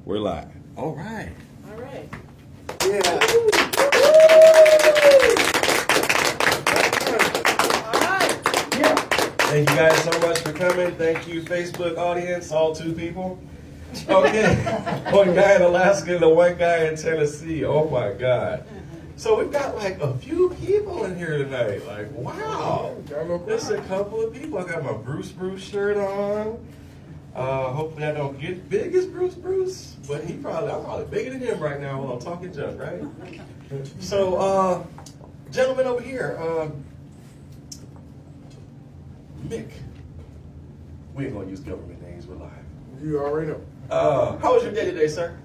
We're live. All right. All right. Yeah. All right. Yeah. Thank you guys so much for coming. Thank you, Facebook audience, all 2 people. Okay. One guy in Alaska and the one guy in Tennessee. Oh my God. So we've got like a few people in here tonight. Like, wow. There's a couple of people. I got my Bruce shirt on. Hopefully I don't get big as Bruce, but I'm probably bigger than him right now while I'm talking junk, right? So, gentlemen over here, Mick. We ain't gonna use government names, we're live. You already know. How was your day today, sir?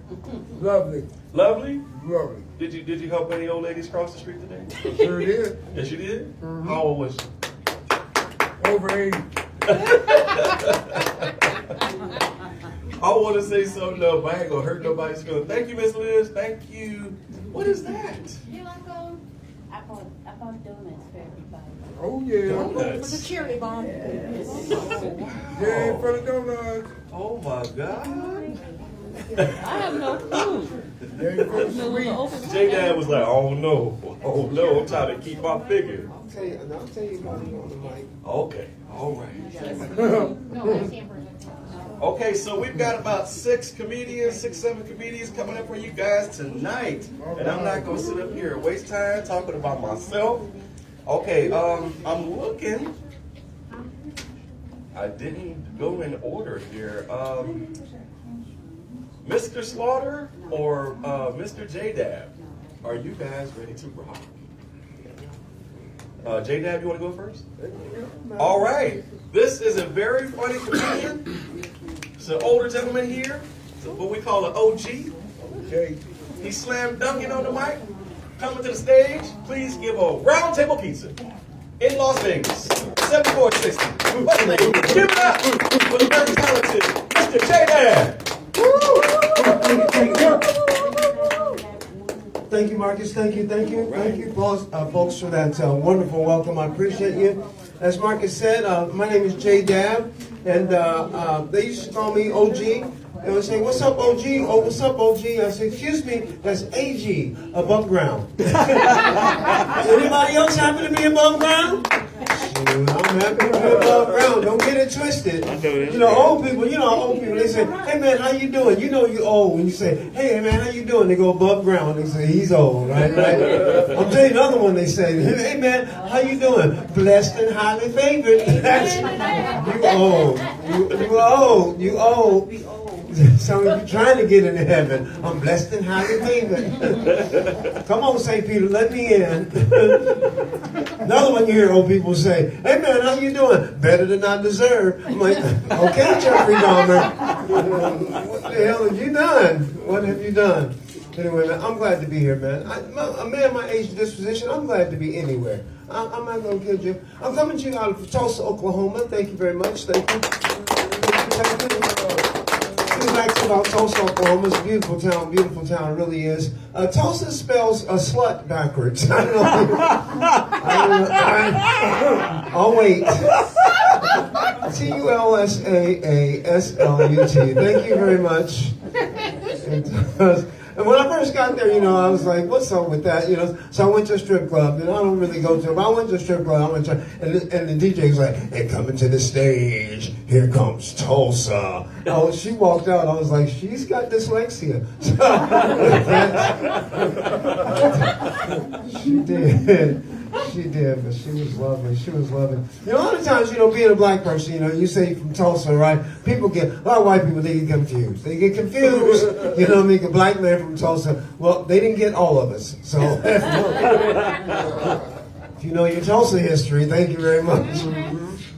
Lovely. Lovely? Lovely. Did you help any old ladies cross the street today? Sure did. Yes, you did? Mm-hmm. How old was she? Over 80. I want to say something though, but I ain't gonna hurt nobody's feelings. Thank you, Miss Liz. Thank you. What is that? You're welcome. I bought donuts for everybody. Oh, yeah. Donuts. For the cherry bomb. Oh, wow. Yeah, for the donuts. Oh my God. I have no clue. Yeah, for the sweets. J-Dad was like, oh no, I'm trying to keep my figure. I'll tell you about it on the mic. Okay, all right. No, that's hamburger. Okay, so we've got about 7 comedians coming up for you guys tonight. And I'm not going to sit up here and waste time talking about myself. Okay, I'm looking. I didn't go in order here. Mr. Slaughter or Mr. J-Dab? Are you guys ready to rock? J-Dab, you want to go first? All right. This is a very funny comedian. It's an older gentleman here. It's what we call an OG. Okay. He slam dunking on the mic. Coming to the stage, please give a round table pizza in Las Vegas. 7460. What's the name? Give it up for the very talented Mr. J-Dab. Thank you, Marcus. Thank you, folks, for that wonderful welcome. I appreciate you. As Marcus said, my name is J Dab, and they used to call me OG. They would say, "What's up, OG? Oh, what's up, OG?" I said, "Excuse me, that's AG, above ground." Anybody else happen to be above ground? I'm happy to be above ground. Don't get it twisted. Old people, they say, "Hey man, how you doing?" You know you old when you say, "Hey man, how you doing?" They go above ground. They say, "He's old," right? I'll tell you another one they say, "Hey man, how you doing?" "Blessed and highly favored." That's, you old. Some of you trying to get into heaven. I'm blessed and highly favored. Come on, St. Peter, let me in. Another one you hear old people say, "Hey man, how you doing?" "Better than I deserve." I'm like, okay, Jeffrey Dahmer. What the hell have you done? What have you done? Anyway, man, I'm glad to be here, man. A man my age disposition, I'm glad to be anywhere. I'm not going to kid you. I'm coming to you out of Tulsa, Oklahoma. Thank you very much. Thank you. Facts about Tulsa, Oklahoma. It's a beautiful town, it really is. Tulsa spells a slut backwards. I don't know. I'll wait. TULSAASLUT. Thank you very much. And when I first got there, I was like, what's up with that? So I went to a strip club, and I don't really go to them. I went to a strip club, and the DJ was like, "Hey, coming to the stage, here comes Tulsa." Oh, she walked out, I was like, she's got dyslexia. She did, but she was lovely. A lot of times, being a black person, you say from Tulsa, right? A lot of white people, they get confused. A black man from Tulsa, well, they didn't get all of us. So, if you know your Tulsa history, thank you very much.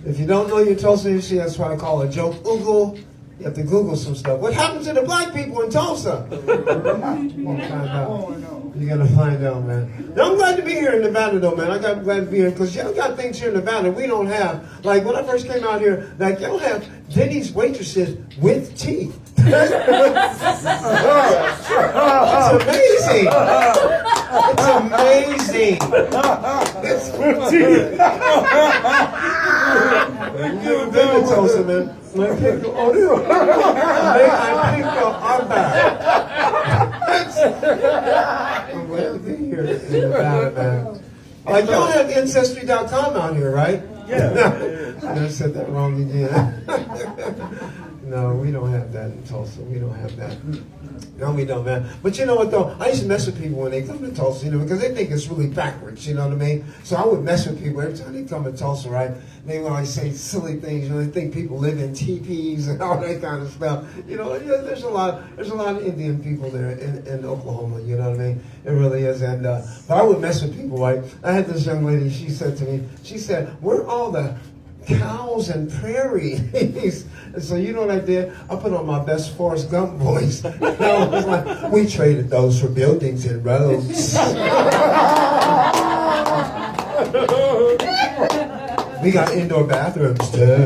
If you don't know your Tulsa history, that's what I call a joke Google. You have to Google some stuff. What happened to the black people in Tulsa? You're going to find out, man. Now, I'm glad to be here in Nevada, though, man. I'm glad to be here because y'all got things here in Nevada we don't have. Like, when I first came out here, y'all have Denny's waitresses with teeth. It's amazing. It's amazing. It's with teeth. I've never been to Tulsa, man. I picked your arm back. Like y'all have Ancestry.com out here, right? Yeah. I said that wrong again. No, we don't have that in Tulsa. We don't have that. No, we don't, man. But you know what, though? I used to mess with people when they come to Tulsa, because they think it's really backwards, you know what I mean? So I would mess with people every time they come to Tulsa, right? They would always say silly things, they think people live in teepees and all that kind of stuff. There's a lot of Indian people there in Oklahoma, you know what I mean? It really is. And but I would mess with people, right? I had this young lady, she said to me, where are all the cows and prairies? And so you know what I did? I put on my best Forrest Gump voice. I was like, we traded those for buildings and roads. We got indoor bathrooms too.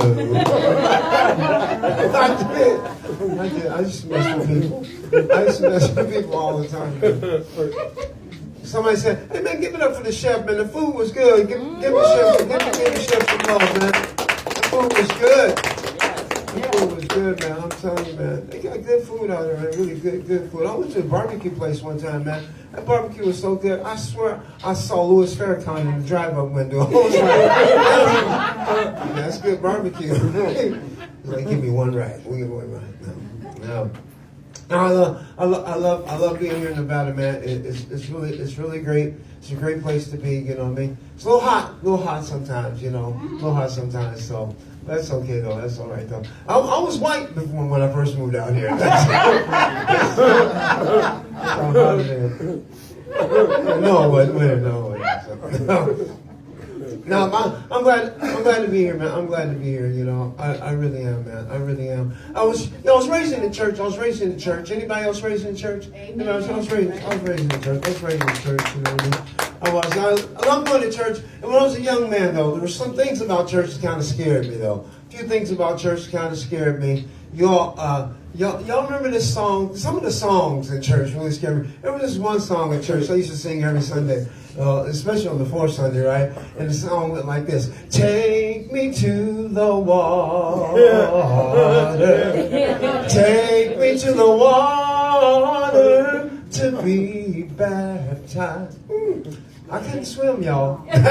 I did. I used to mess with people. I used to mess with people all the time. Somebody said, "Hey man, give it up for the chef, man. The food was good. Give the chef some love, man. The food was good. The food was good, man. I'm telling you, man. They got good food out there, man. Really good food. I went to a barbecue place one time, man. That barbecue was so good. I swear, I saw Louis Farrakhan in the drive-up window. I was like, that's good barbecue. He's like, give me one right. We'll give one right. No. I love being here in Nevada, man. It's really great. It's a great place to be, you know what I mean? It's a little hot sometimes, a little hot sometimes, so that's okay though, that's all right though. I was white before when I first moved out here. No, I wasn't. No, I'm glad to be here, man. I'm glad to be here. I really am, man. I really am. I was raised in the church. Anybody else raised in the church? I was raised in the church. You know what I mean? I love going to church. And when I was a young man, though, there were some things about church that kind of scared me, though. A few things about church kind of scared me. Y'all remember this song? Some of the songs in church really scared me. There was this one song in church I used to sing every Sunday, especially on the fourth Sunday, right? And the song went like this: Take me to the water, take me to the water to be baptized. I couldn't swim, y'all. Man,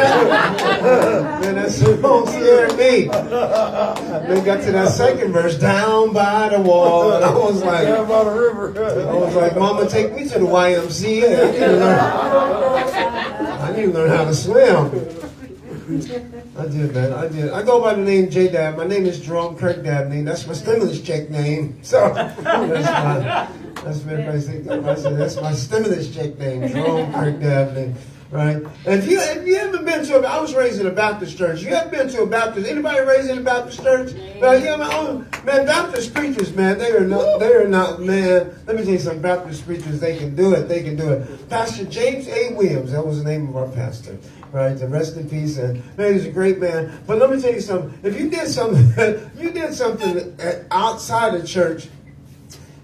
that song scared me. Then got to that second verse, down by the wall, and I was like, Down by the river. I was like, Mama, take me to the YMCA. I need to learn how to swim. I did, man. I did. I go by the name J-Dab. My name is Jerome Kirk Dabney. That's my stimulus check name. So that's what everybody thinks. That's my stimulus check name, Jerome Kirk Dabney. Right? And if you haven't been to I was raised in a Baptist church. You haven't been to a Baptist? Anybody raised in a Baptist church? Man, Baptist preachers, man, they are not, man. Let me tell you something. Baptist preachers, they can do it. Pastor James A. Williams, that was the name of our pastor. Right? To rest in peace. And man, he's a great man. But let me tell you something. If you did something outside of church,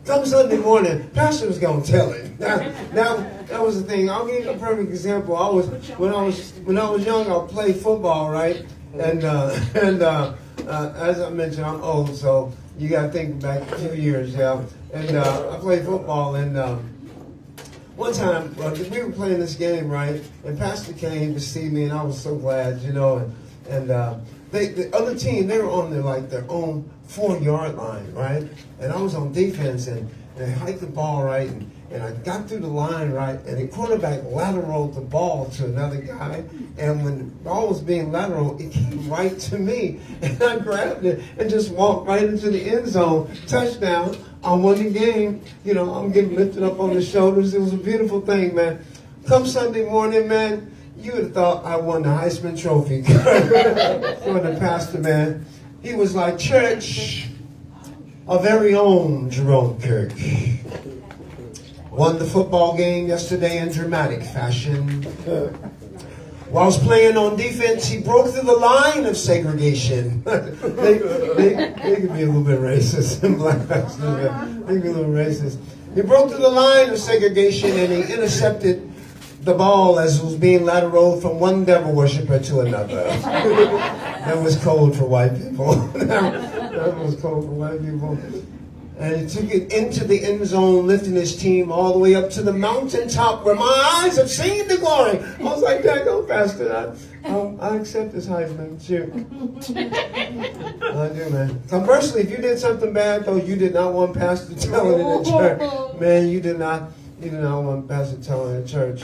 come Sunday morning, pastor was gonna tell him. Now that was the thing. I'll give you a perfect example. When I was young, I played football, right? And as I mentioned, I'm old, so you gotta think back a few years, yeah. And I played football, and one time we were playing this game, right? And Pastor came to see me, and I was so glad, And the other team, they were on their own 4-yard line, right? And I was on defense, and I hiked the ball, right? And I got through the line, right? And the quarterback lateraled the ball to another guy. And when the ball was being lateral, it came right to me. And I grabbed it and just walked right into the end zone. Touchdown. I won the game. I'm getting lifted up on the shoulders. It was a beautiful thing, man. Come Sunday morning, man, you would have thought I won the Heisman Trophy for the pastor, man. He was like, church, our very own Jerome Kirk won the football game yesterday in dramatic fashion. Whilst playing on defense, he broke through the line of segregation. they can be a little bit racist in black pastors. They can be a little racist. He broke through the line of segregation and he intercepted the ball as it was being lateraled from one devil worshiper to another. That was cold for white people. That was cold for white people. And he took it into the end zone, lifting his team all the way up to the mountaintop where my eyes have seen the glory. I was like, Dad, go faster. I accept this Heisman. Shoot. I do, man. Conversely, if you did something bad, though, you did not want Pastor telling it in church. Man, you did not want Pastor telling it in church.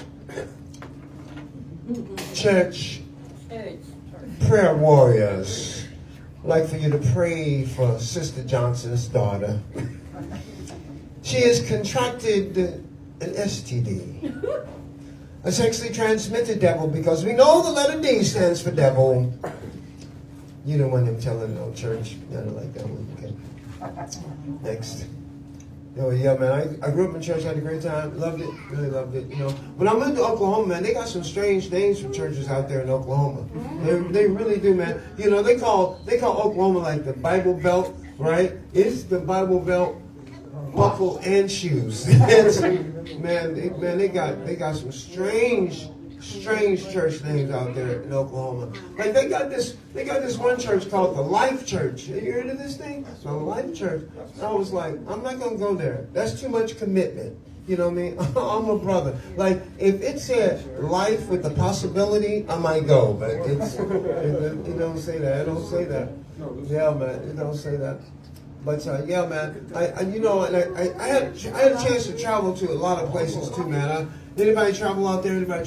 Church, prayer warriors. I'd like for you to pray for Sister Johnson's daughter. She has contracted an STD, a sexually transmitted devil, because we know the letter D stands for devil. You don't want him telling no church. I don't like that one. Okay. Next. Oh yeah, man. I grew up in church, had a great time, loved it, really loved it. You know, when I moved to Oklahoma, man, they got some strange names for churches out there in Oklahoma. They really do, man. You know, they call Oklahoma like the Bible Belt, right? It's the Bible Belt, buckle and shoes. man, they got some strange church names out there in Oklahoma. Like they got this one church called the Life Church. Have you heard of this thing? The Life Church. I was like, I'm not gonna go there. That's too much commitment. You know what I mean? I'm a brother. Like if it said life with the possibility, I might go. But it don't say that. It don't say that. Yeah, man. It don't say that. But yeah, man. I had a chance to travel to a lot of places too, man. Anybody travel out there? Yeah.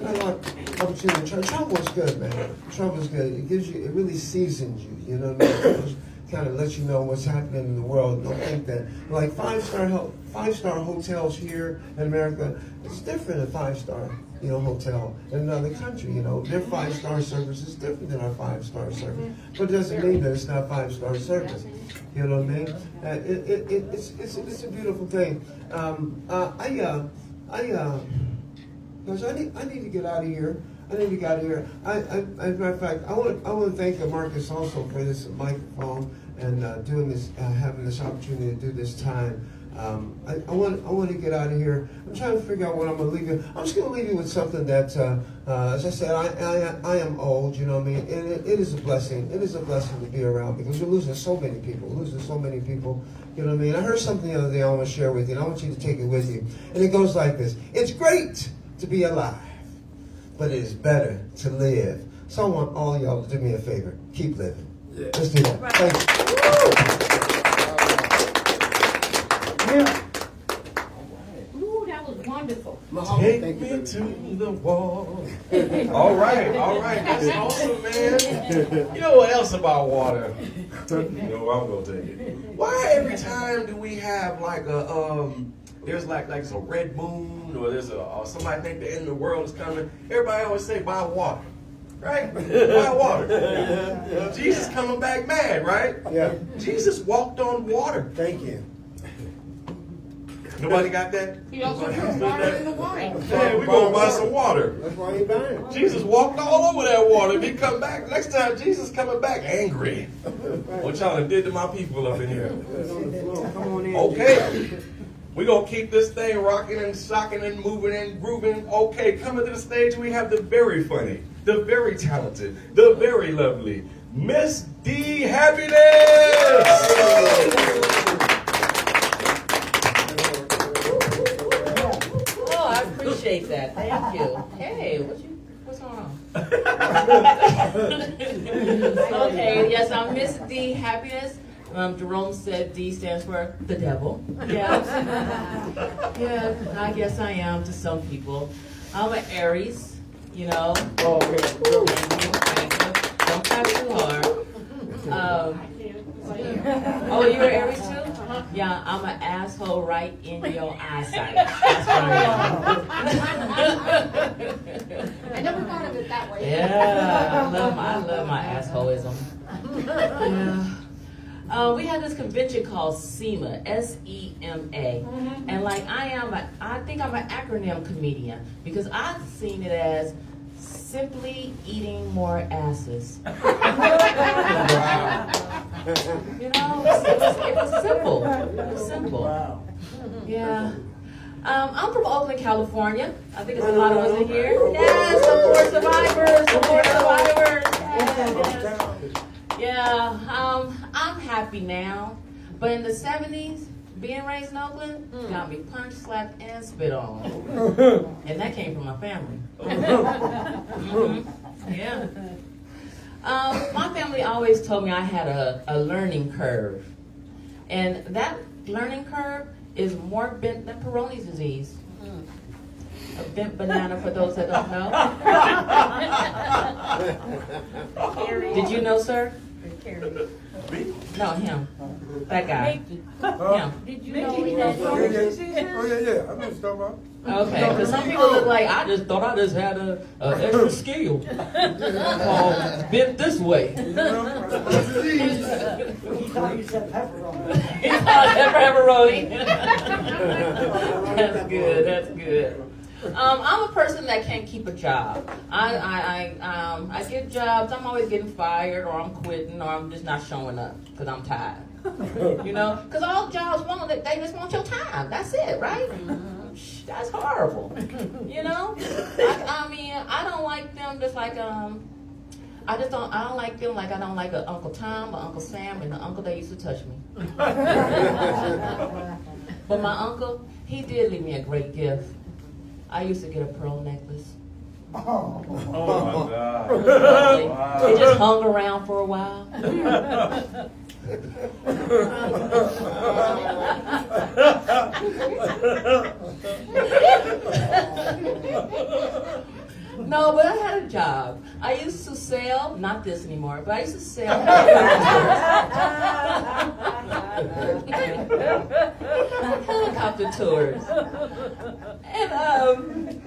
I like opportunity. Travel is good, man. Travel is good. It really seasons you. You know what I mean? Kind of lets you know what's happening in the world. Don't think that like five-star hotels here in America, it's different than five-star hotel in another country. You know, their five-star service is different than our five-star service, but it doesn't mean that it's not five-star service. You know what I mean? It's a beautiful thing. Because I need to get out of here. As a matter of fact, I want to thank Marcus also for this microphone and having this opportunity to do this time. I want to get out of here. I'm trying to figure out what I'm going to leave you. I'm just going to leave you with something that, as I said, I am old. You know what I mean? And it is a blessing. It is a blessing to be around because we're losing so many people. You know what I mean? I heard something the other day I want to share with you, and I want you to take it with you. And it goes like this: it's great to be alive, but it is better to live. So I want all y'all to do me a favor. Keep living. Yeah. Let's do that. Right. Yeah. Ooh, that was wonderful. Take me to the wall. All right. That's awesome, man. You know what else about water? No, I'm gonna take it. Why every time do we have like there's like a red moon or there's somebody think the end of the world is coming? Everybody always say buy water. Right? Buy water. Jesus coming back mad, right? Yeah. Jesus walked on water. Thank you. Nobody got that? He also put water in the wine. Yeah, we're going to buy some water. That's why you buying. Jesus walked all over that water. If he come back, next time Jesus coming back angry. What y'all done did to my people up in here? Come on in. Okay. We're going to keep this thing rocking and shocking and moving and grooving. Okay, coming to the stage, we have the very funny, the very talented, the very lovely Miss D Happiness. Oh, I appreciate that. Thank you. Hey, what's going on? Okay, yes, I'm Miss D Happiness. Jerome said D stands for the devil. Yeah. Yeah, I guess I am to some people. I'm an Aries, you know. Oh, okay. Don't clap too hard. Oh, you're an Aries too? Yeah, I'm an asshole right in your eyesight. That's what I am. I never thought of it that way. Yeah, I love my assholeism. Yeah. We had this convention called SEMA, S-E-M-A, and like I think I'm an acronym comedian because I've seen it as simply eating more asses. You know, it was simple. It was simple. Wow. Yeah. I'm from Oakland, California. I think there's a lot of us in here. Yes, support survivors. Support survivors. Yes. Yeah, I'm happy now. But in the 70s, being raised in Oakland got me punched, slapped, and spit on. And that came from my family. Yeah. My family always told me I had a learning curve. And that learning curve is more bent than Peyronie's disease. A bent banana, for those that don't know. Did you know, sir? No, him. That guy. Him. Did you know that? Oh, yeah. I know what you're talking about. Okay, because some people look like I just thought I just had a extra skill called bent this way. He thought you said pepperoni. He thought pepperoni. That's good. That's good. I'm a person that can't keep a job. I get jobs. I'm always getting fired, or I'm quitting, or I'm just not showing up because I'm tired. You know, because all jobs want they just want your time. That's it, right? That's horrible. You know, I mean, I don't like them just like I don't like them like I don't like a Uncle Tom or Uncle Sam and the uncle that used to touch me. But my uncle, he did leave me a great gift. I used to get a pearl necklace. Oh my God. It just hung around for a while. No, but I had a job. I used to sell, not this anymore, but I used to sell helicopter tours. And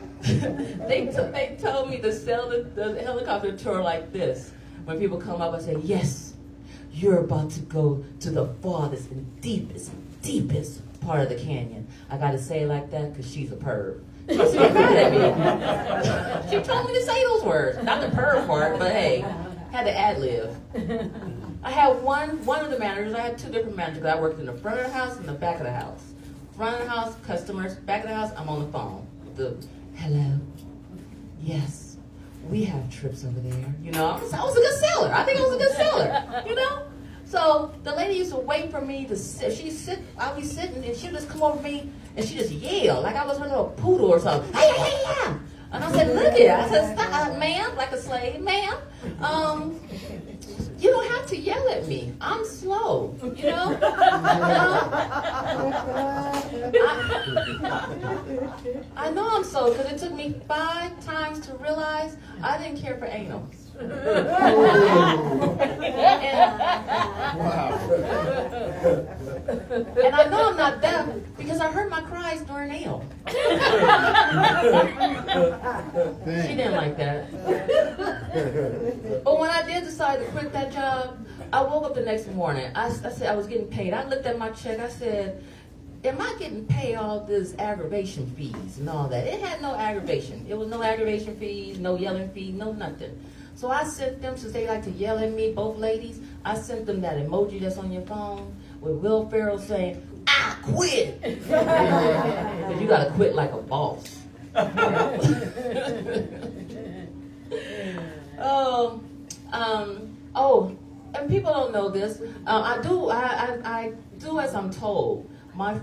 they told me to sell the helicopter tour like this. When people come up, I say, yes, you're about to go to the farthest and deepest part of the canyon. I got to say it like that because she's a perv. She was mad at me. She told me to say those words. Not the perv part, but hey, had to ad-lib. I had one of the managers, I had two different managers. I worked in the front of the house and the back of the house. Front of the house, customers. Back of the house, I'm on the phone. Hello. Yes, we have trips over there. You know, I was a good seller. I think I was a good seller. You know? So the lady used to wait for me to sit. I'll be sitting and she'd just come over me and she just yell like I was her little poodle or something. Hey, hey, yeah. And I said, look here. I said, stop, ma'am, like a slave, ma'am. You don't have to yell at me. I'm slow, you know? I know I'm slow because it took me 5 times to realize I didn't care for anal. And I know I'm not deaf because I heard my cries during anal. She didn't like that. But when I did decide to quit that job, I woke up the next morning. I said I was getting paid. I looked at my check. I said, am I getting paid all this aggravation fees and all that? It had no aggravation. It was no aggravation fees, no yelling fees, no nothing. So I sent them, since they like to yell at me, both ladies, I sent them that emoji that's on your phone with Will Ferrell saying, I quit. Because you got to quit like a boss. And people don't know this. I do as I'm told. My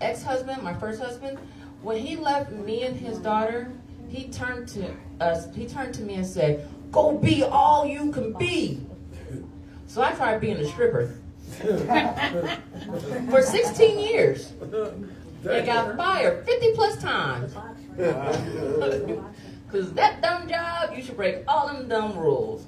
ex-husband, my first husband, when he left me and his daughter, he turned to me and said, go be all you can be. So I tried being a stripper for 16 years and got fired 50 plus times. Because that dumb job, you should break all them dumb rules.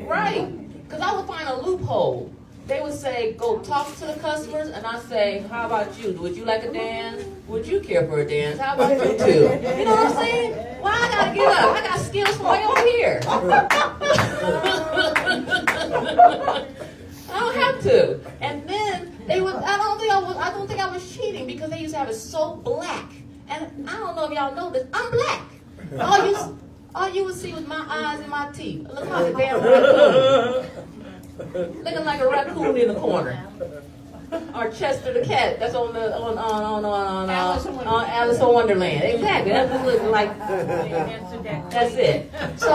Right. Because I would find a loophole. They would say, go talk to the customers, and I say, how about you? Would you like a dance? Would you care for a dance? How about you too? You know what I'm saying? Well, I gotta get up. I got skills from way over here. I don't have to. And then they would. I don't think I was cheating because they used to have it so black. And I don't know if y'all know this. I'm black. All you would see was my eyes and my teeth. Look like a damn raccoon. Looking like a raccoon in the corner. Or Chester the cat. That's on Alice in Wonderland. Exactly. That's what it looks like. That's it. So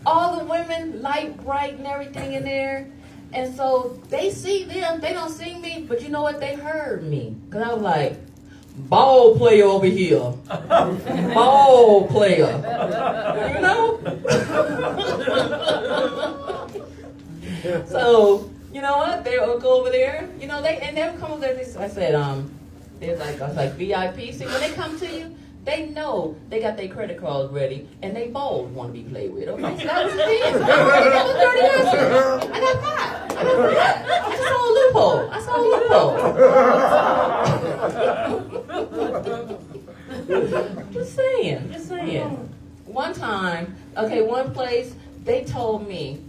all the women, light, bright, and everything in there. And so they see them, they don't see me, but you know what? They heard me. Because I was like, ball player over here. Ball player. You know? So, you know what? They would go over there. You know, they would come over there. I said, I was like VIP. See, when they come to you, they know they got their credit cards ready, and they balls want to be played with. Okay, so that was the thing. That was 30 answers. I got five. I saw a loophole. Just saying. One time, one place, they told me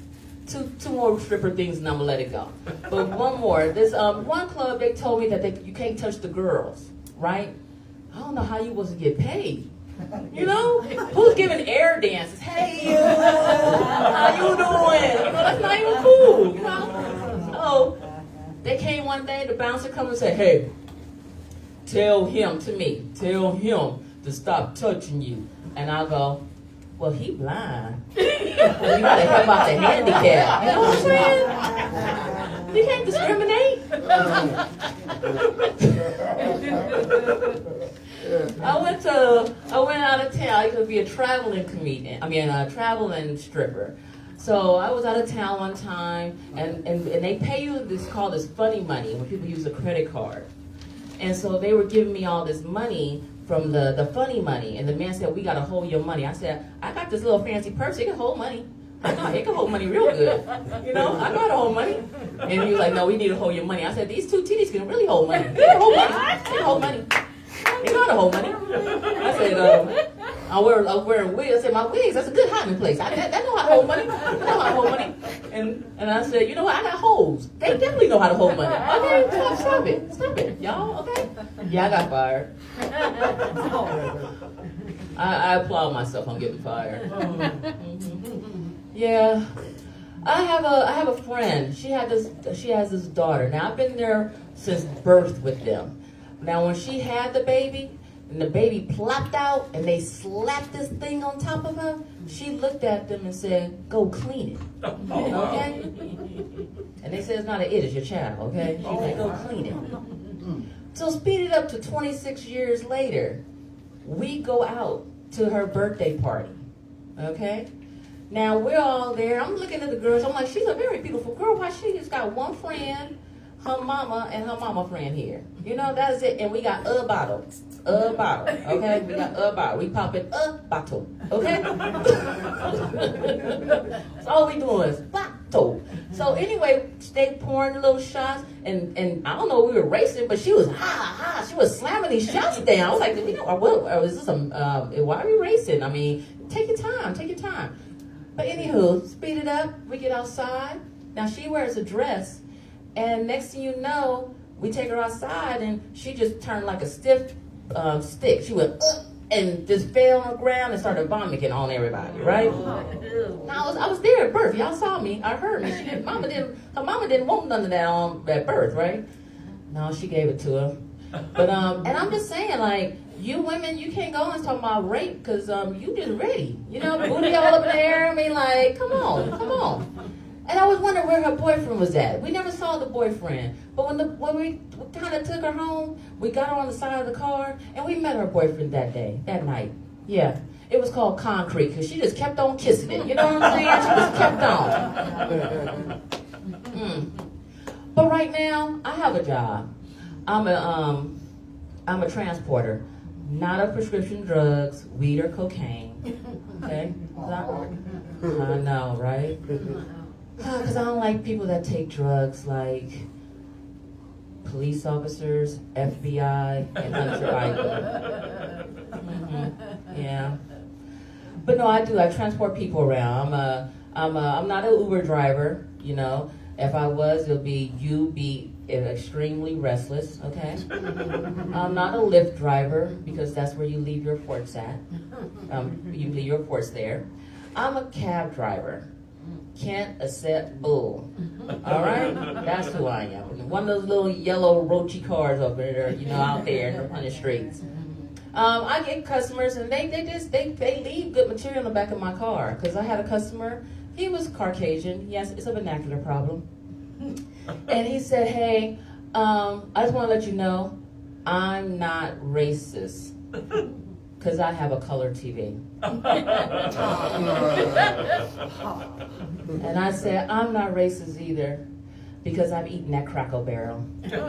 two more stripper things, and I'm gonna let it go. But one more. There's one club, they told me that you can't touch the girls, right? I don't know how you wasn't get paid. You know? Who's giving air dances? Hey, how you doing? You know, that's not even cool, you know? So, they came one day, the bouncer come and said, hey, tell him to stop touching you. And I'll go, well, he blind. You gotta help out the handicap. You know what I'm saying? You can't discriminate. I went out of town. I used to be a traveling comedian. A traveling stripper. So I was out of town one time, and they pay you this called this funny money when people use a credit card. And so they were giving me all this money from the funny money, and the man said, we gotta hold your money. I said, I got this little fancy purse, it can hold money. I know, it can hold money real good. You know, I know how to hold money. And he was like, no, we need to hold your money. I said, these two titties can really hold money. They can hold money. They can hold money. They know how to hold money. I said, I was wearing wigs. I said, my wigs, that's a good hiding place. That know how to hold money. They know how to hold money. And I said, you know what, I got hoes. They definitely know how to hold money. Okay, stop it. Y'all, okay? Yeah, I got fired. I applaud myself on getting fired. Yeah. I have a friend. She has this daughter. Now I've been there since birth with them. Now when she had the baby, and the baby plopped out, and they slapped this thing on top of her, she looked at them and said, "Go clean it." Okay? And they said it's not an it, it's your child. Okay? She's like, "Go clean it." So speed it up to 26 years later, we go out to her birthday party. Okay? Now we're all there. I'm looking at the girls. I'm like, she's a very beautiful girl. Why she just got one friend, her mama, and her mama friend here. You know, that is it. And we got a bottle. A bottle. Okay? We got a bottle. We popping a bottle. Okay? That's all we doing is bottle. So anyway, they pouring the little shots, and I don't know, we were racing, but she was she was slamming these shots down. I was like, is this why are we racing? I mean, take your time. But anywho, speed it up. We get outside. Now she wears a dress, and next thing you know, we take her outside, and she just turned like a stiff stick. She went and just fell on the ground and started vomiting on everybody. Right? Now I was there at birth. Y'all saw me. I heard me. Her mama didn't want none of that at birth, right? No, she gave it to her. But and I'm just saying, like, you women, you can't go and talk about rape because you just ready. You know, booty all up in the air. I mean, like, come on. And I was wondering where her boyfriend was at. We never saw the boyfriend. But when we kind of took her home, we got her on the side of the car, and we met her boyfriend that night. Yeah. It was called Concrete because she just kept on kissing it. You know what I'm saying? She just kept on. But right now, I have a job. I'm a transporter. Not of prescription drugs, weed or cocaine. Okay? I know, right? Because I don't like people that take drugs like police officers, FBI, and Hunter Biden. Yeah. But no, I do. I transport people around. I'm not an Uber driver, you know. If I was, you'd be extremely restless, okay? I'm not a Lyft driver because that's where you leave your ports at. You leave your ports there. I'm a cab driver. Can't accept bull. All right? That's who I am. One of those little yellow roachy cars over there, you know, out there on the streets. I get customers and they leave good material in the back of my car. Because I had a customer, he was Caucasian. Yes, it's a vernacular problem. And he said, hey, I just want to let you know, I'm not racist. Because I have a color TV. And I said, I'm not racist either. Because I've eaten that Cracker Barrel. Okay?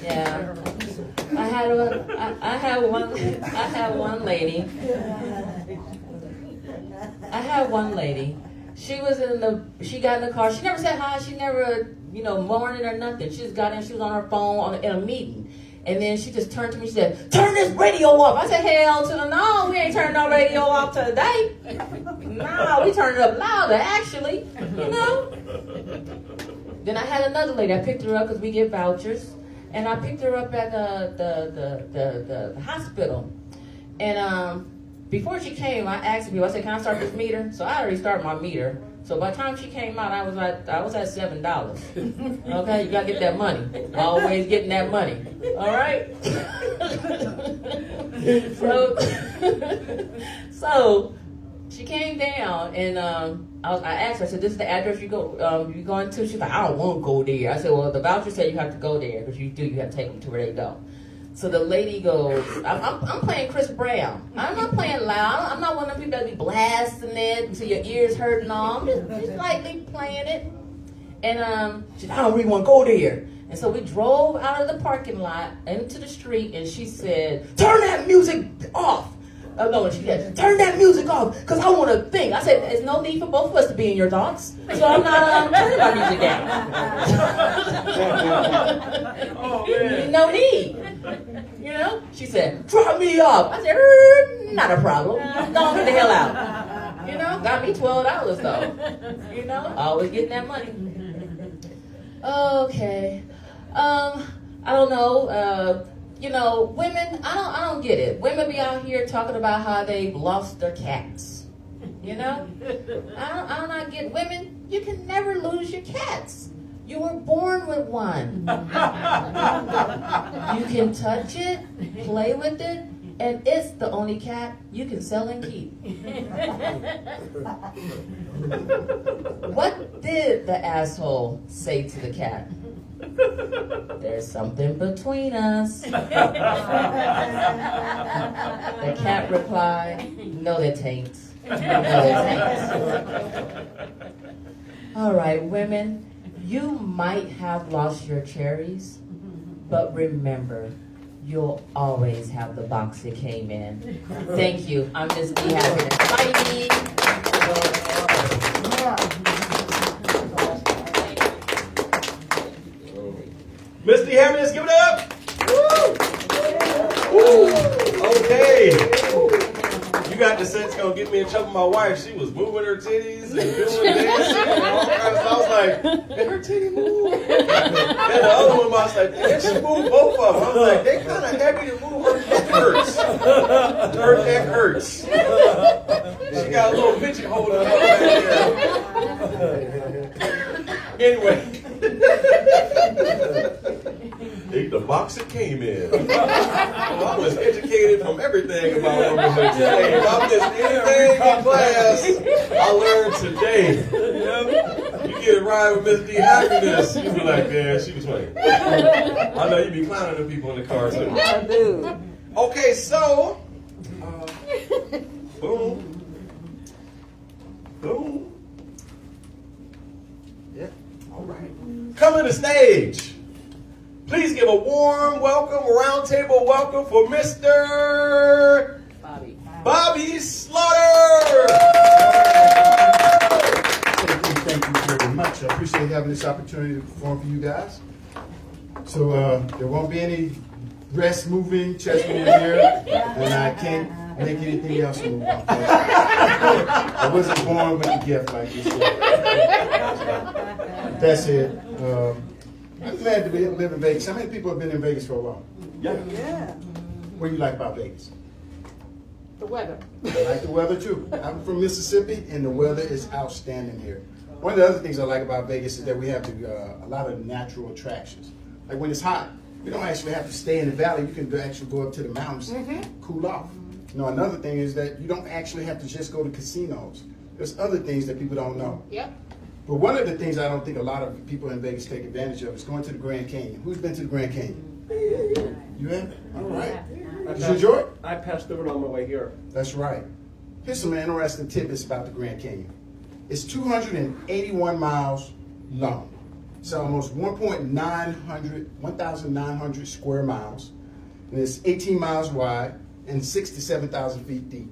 Yeah. I had one lady. She got in the car. She never said hi. She never, mourned or nothing. She just got in. She was on her phone in a meeting. And then she just turned to me. She said, turn this radio off. I said, hell to the no. We ain't turning no radio off today. No, we turned it up louder, actually. Then I had another lady. I picked her up because we get vouchers. And I picked her up at the hospital. And before she came, I asked people, I said, can I start this meter? So I already started my meter. So by the time she came out, I was at $7. Okay, you gotta get that money. Always getting that money. All right. So she came down and I asked her. I said, "This is the address you going to?" She's like, "I don't want to go there." I said, "Well, the voucher said you have to go there because you have to take them to where they go." So the lady goes, I'm playing Chris Brown. I'm not playing loud. I'm not one of them people that be blasting it so your ears hurt and all. I'm just lightly playing it. And she said, I don't really want to go there. And so we drove out of the parking lot into the street, and she said, turn that music off. No, she said, turn that music off because I want to think. I said, there's no need for both of us to be in your thoughts. So I'm not turning my music down. Oh, man. No need. She said, drop me off. I said, not a problem. Don't get the hell out. Got me $12 though. Always getting that money. Okay. I don't know. Women, I don't get it. Women be out here talking about how they've lost their cats. I do not get women. You can never lose your cats. You were born with one. You can touch it, play with it, and it's the only cat you can sell and keep. What did the asshole say to the cat? There's something between us. The cat replied, no, there ain't. No, there ain't. All right, women, you might have lost your cherries, but remember, you'll always have the box it came in. Thank you. I'm Miss D. Happiness. Bye. Miss D. Happiness, give it up. Woo. Okay. You got the sense gonna get me in trouble with my wife. She was moving her titties and doing this and all kinds of stuff. I was like, did her titty move? And the other one was like, yeah, she moved both of them. I was like, they kind of heavy to move. Her neck hurts. Her neck hurts. She got a little midget holding her back there. Anyway. The box it came in. Well, I was educated from everything about women today. If I missed anything in class, I learned today. You get a ride with Miss D. Happiness, you be like, yeah, she was funny. I know you be clowning the people in the car too. I do. Okay, so, boom, boom. Yeah, all right. Coming to stage. Please give a warm welcome, round table welcome for Mr. Bobby Slaughter. Thank you very much. I appreciate having this opportunity to perform for you guys. So there won't be any breast moving, chest moving here, and I can't make anything else move. I wasn't born with a gift like this. That's it. I'm glad to live in Vegas. How many people have been in Vegas for a while? Yeah. What do you like about Vegas? The weather. I like the weather too. I'm from Mississippi, and the weather is outstanding here. One of the other things I like about Vegas is that we have a lot of natural attractions. Like when it's hot, we don't actually have to stay in the valley. You can actually go up to the mountains, cool off. Another thing is that you don't actually have to just go to casinos. there's other things that people don't know. Yep. But one of the things I don't think a lot of people in Vegas take advantage of is going to the Grand Canyon. Who's been to the Grand Canyon? You have? All right. Did you enjoy it? I passed through it on my way here. That's right. Here's some interesting tidbits about the Grand Canyon. It's 281 miles long. It's almost 1,900 square miles. And it's 18 miles wide and 67,000 feet deep.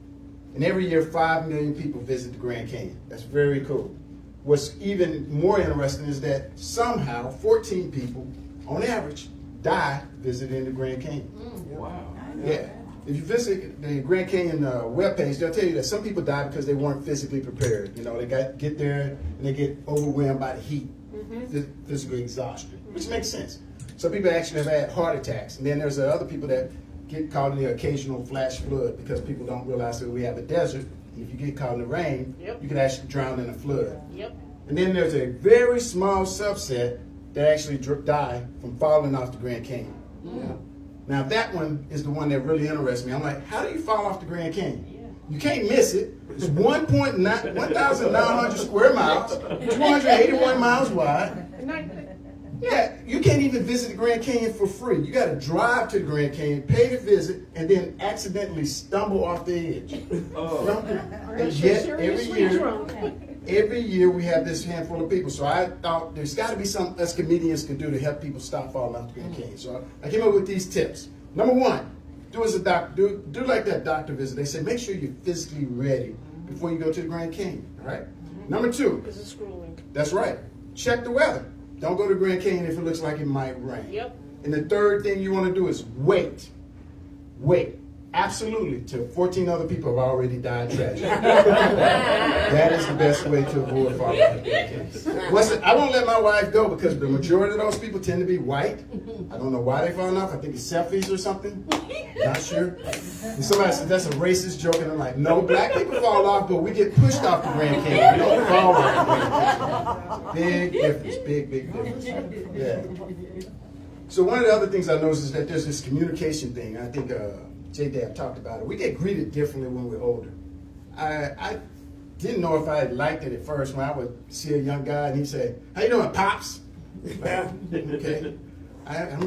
And every year, 5 million people visit the Grand Canyon. That's very cool. What's even more interesting is that somehow 14 people, on average, die visiting the Grand Canyon. Wow. Yeah. If you visit the Grand Canyon webpage, they'll tell you that some people die because they weren't physically prepared. You know, they get there and they get overwhelmed by the heat, physical exhaustion, which makes sense. Some people actually have had heart attacks. And then there's other people that get caught in the occasional flash flood because people don't realize that we have a desert. And if you get caught in the rain, Yep. you can actually drown in a flood. Yep. And then there's a very small subset that actually die from falling off the Grand Canyon. Now that one is the one that really interests me. I'm like, how do you fall off the Grand Canyon? You can't miss it. It's 1,900 square miles, 281 miles wide. Yeah, you can't even visit the Grand Canyon for free. You got to drive to the Grand Canyon, pay to visit, and then accidentally stumble off the edge. And yet, every year we have this handful of people. So I thought there's got to be something us comedians can do to help people stop falling off the Grand Canyon. So I came up with these tips. Number one, do as a doctor. Do like that doctor visit. They say make sure you're physically ready before you go to the Grand Canyon. All right. Number two. This is grueling. That's right. Check the weather. Don't go to the Grand Canyon if it looks like it might rain. Yep. And the third thing you want to do is wait. Wait. Absolutely. Till 14 other people have already died tragically. That is the best way to avoid falling off the Grand Canyon. I won't let my wife go because the majority of those people tend to be white. I don't know why they falling off. I think it's selfies or something. Not sure. And somebody said that's a racist joke, and I'm like, no, black people fall off, but we get pushed off the Grand Canyon. We don't fall off the Grand Canyon. Big difference. Big difference. Yeah. So one of the other things I noticed is that there's this communication thing. I think J-Dab talked about it. We get greeted differently when we're older. I didn't know if I liked it at first when I would see a young guy and he'd say, "How you doing, Pops?" Okay. I got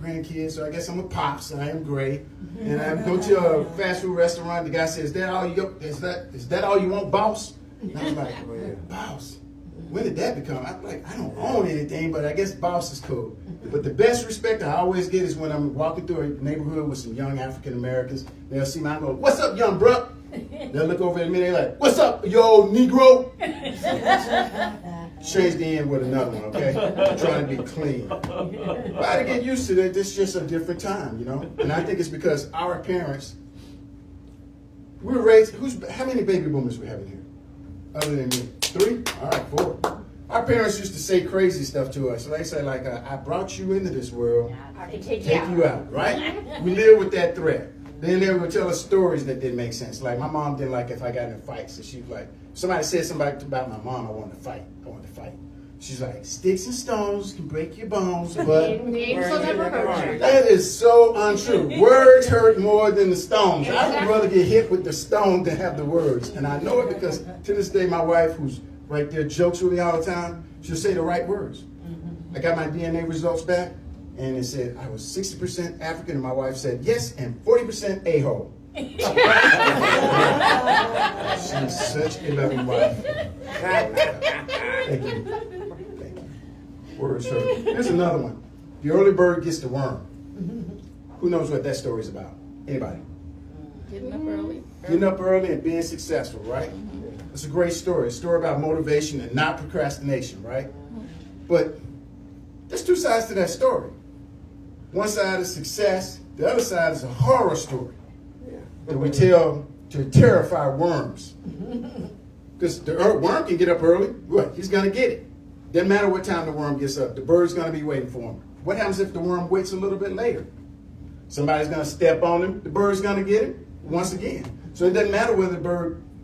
grandkids, so I guess I'm a Pops and I am gray. And I go to a fast food restaurant, the guy says, "Is that all you want, boss?" And I was like, "Boss? When did that become?" I'm like, I don't own anything, but I guess boss is cool. But the best respect I always get is when I'm walking through a neighborhood with some young African Americans. They'll see me, I go, "What's up, young bruh?" They'll look over at me, they're like, "What's up, you old Negro?" Change the end with another one, okay? I'm trying to be clean. But I had to get used to that. This is just a different time, you know? And I think it's because our parents, we were raised, how many baby boomers we have in here? Other than me? 3? All right, 4. Our parents used to say crazy stuff to us. So they say, like, I brought you into this world to take you out, right? We live with that threat. Then they would tell us stories that didn't make sense. Like, my mom didn't like if I got in a fight. So she was like, somebody said something about my mom, I wanted to fight. She's like, "Sticks and stones can break your bones, but..." That is so untrue. Words hurt more than the stones. I would rather get hit with the stone than have the words. And I know it because to this day, my wife, who's right there, jokes with me all the time, she'll say the right words. I got my DNA results back, and it said I was 60% African, and my wife said yes, and 40% a-hole. She's such a loving wife. Thank you. Words hurt. Here's another one. The early bird gets the worm. Who knows what that story's about? Anybody? Getting up early. Getting up early and being successful, right? It's a great story. A story about motivation and not procrastination, right? But there's 2 sides to that story. One side is success. The other side is a horror story that we tell to terrify worms. Because the worm can get up early. What? He's going to get it. Doesn't matter what time the worm gets up. The bird's going to be waiting for him. What happens if the worm waits a little bit later? Somebody's going to step on him. The bird's going to get him once again. So it doesn't matter whether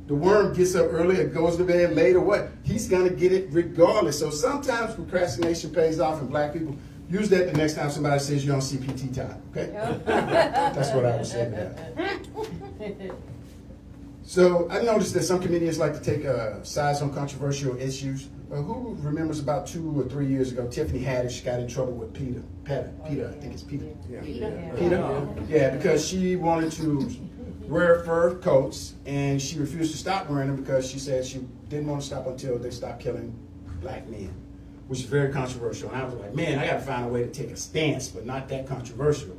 the worm gets up early or goes to bed late or what. He's going to get it regardless. So sometimes procrastination pays off, and black people use that the next time somebody says you're on CPT time. Okay? That's what I would say to that. So I noticed that some comedians like to take sides on controversial issues. Who remembers about 2 or 3 years ago, Tiffany Haddish got in trouble with Peter, I think it's Peter. Peter? Yeah, because she wanted to wear fur coats and she refused to stop wearing them because she said she didn't want to stop until they stopped killing black men, which is very controversial. And I was like, man, I got to find a way to take a stance, but not that controversial.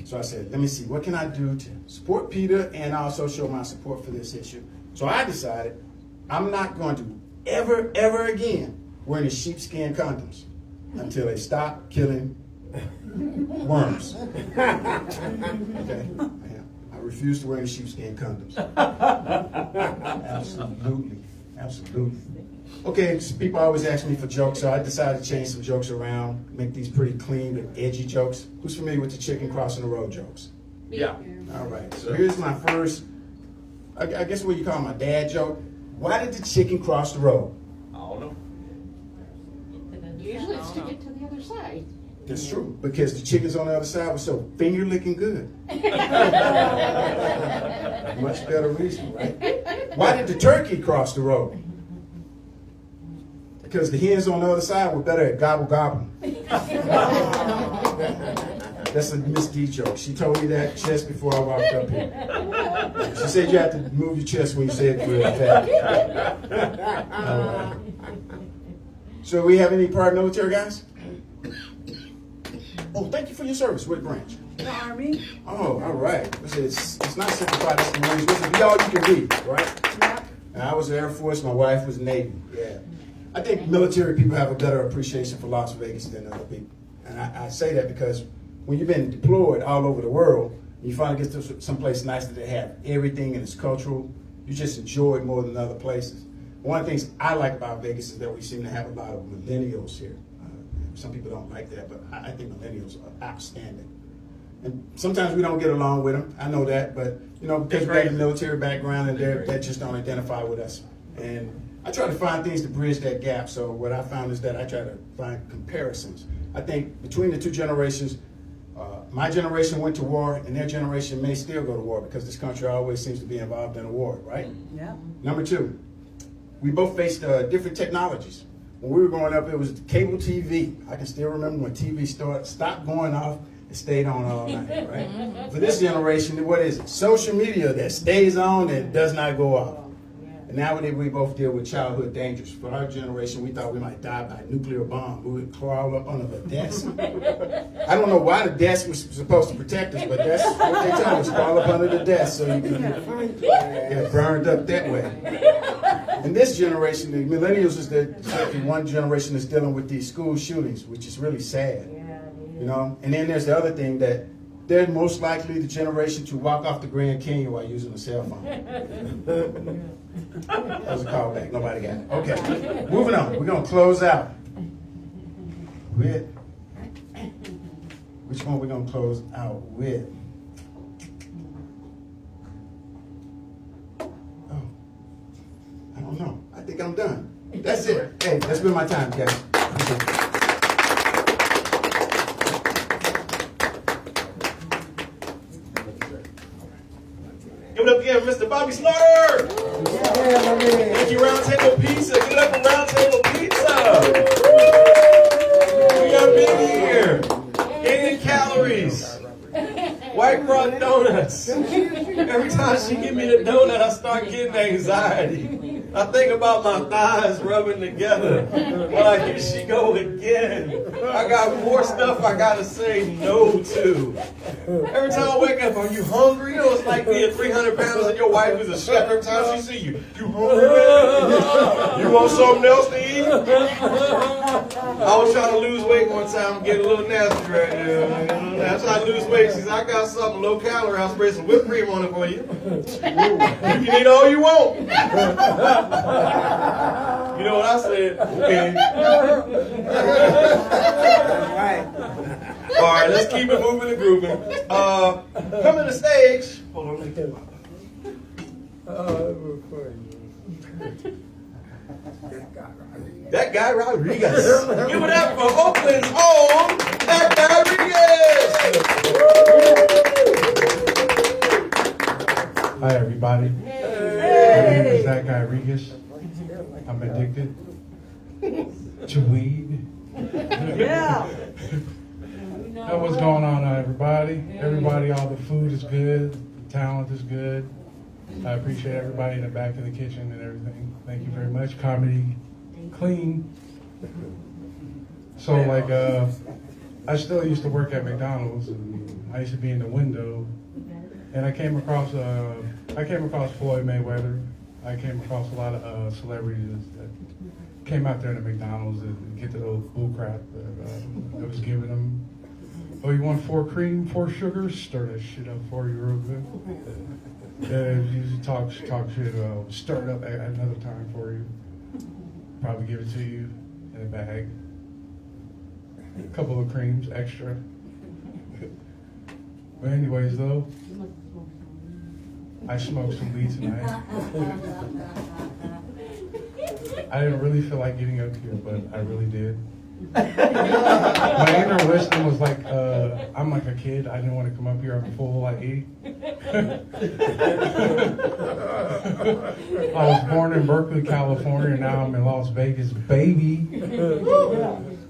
So I said, let me see, what can I do to support Peter and also show my support for this issue? So I decided I'm not going to ever again wear any sheepskin condoms until they stop killing worms. Okay? I refuse to wear any sheepskin condoms. Absolutely. Okay, so people always ask me for jokes, so I decided to change some jokes around, make these pretty clean but edgy jokes. Who's familiar with the chicken crossing the road jokes? Yeah. All right, so here's my first, I guess what you call my dad joke. Why did the chicken cross the road? I don't know. Usually it's to get to the other side. That's true, because the chickens on the other side were so finger licking good. Much better reason, right? Why did the turkey cross the road? Because the hens on the other side were better at gobble gobble. That's a Miss D joke. She told me that just before I walked up here. She said you have to move your chest when you say it real fast. All right. So we have any prior military guys? Oh, thank you for your service. What branch? The Army. Oh, all right. It's not simplified. It's the Marines. Listen, be all you can be, right? Yep. And I was Air Force. My wife was Navy. Yeah. I think military people have a better appreciation for Las Vegas than other people. And I say that because when you've been deployed all over the world, and you finally get to someplace nice that they have everything and it's cultural, you just enjoy it more than other places. One of the things I like about Vegas is that we seem to have a lot of millennials here. Some people don't like that, but I think millennials are outstanding. And sometimes we don't get along with them. I know that, but because we have a military background and they just don't identify with us. And I try to find things to bridge that gap. So what I found is that I try to find comparisons. I think between the two generations, my generation went to war, and their generation may still go to war because this country always seems to be involved in a war, right? Yeah. Number two, we both faced different technologies. When we were growing up, it was cable TV. I can still remember when TV stopped going off and stayed on all night, right? For this generation, what is it? Social media that stays on and does not go off. And nowadays, we both deal with childhood dangers. For our generation, we thought we might die by a nuclear bomb. We would crawl up under the desk. I don't know why the desk was supposed to protect us, but that's what they tell us, crawl up under the desk so you can get burned up that way. In this generation, the millennials is the one generation that's dealing with these school shootings, which is really sad. And then there's the other thing that they're most likely the generation to walk off the Grand Canyon while using a cell phone. That was a callback. Nobody got it. Okay, moving on. We're going to close out with, which one we're going to close out with? Oh, I don't know. I think I'm done. That's it. Hey, that's been my time, guys. Appreciate it. Give it up again, Mr. Bobby Slaughter. Thank you, Round Table Pizza. Give it up for Round Table Pizza. We got Mead here. Indian calories. White Rock Donuts. Every time she give me the donut, I start getting anxiety. I think about my thighs rubbing together. Like, here she go again. I got more stuff I gotta say no to. Every time I wake up, are you hungry? It's like being 300 pounds and your wife is a chef. Every time she see you, you hungry? You want something else to eat? I was trying to lose weight one time and get a little nasty right there. I was trying to lose weight. She said, I got something low calorie. I'll spray some whipped cream on it for you. You can eat all you want. You know what I said? Okay. All right, let's keep it moving and grooving. Come to the stage. Hold on, let me get my. That guy Rodriguez. Give it up for Oakland's own that guy Rodriguez. Hi, everybody. Rodriguez. I'm addicted to weed. Yeah. Hey, what's going on, everybody? Everybody, all the food is good. The talent is good. I appreciate everybody in the back of the kitchen and everything. Thank you very much. Comedy clean. So, like, I still used to work at McDonald's, and I used to be in the window, and I came across Floyd Mayweather. I came across a lot of celebrities that came out there to McDonald's and get the little bull crap that was giving them. Oh, you want 4 cream, 4 sugars? Stir that shit up for you real good. You talk shit, stir it up at another time for you. Probably give it to you in a bag. A couple of creams extra. But anyways, though, I smoked some weed tonight. I didn't really feel like getting up here, but I really did. My inner wisdom was like, I'm like a kid. I didn't want to come up here. I'm full like 80. I was born in Berkeley, California. Now I'm in Las Vegas, baby.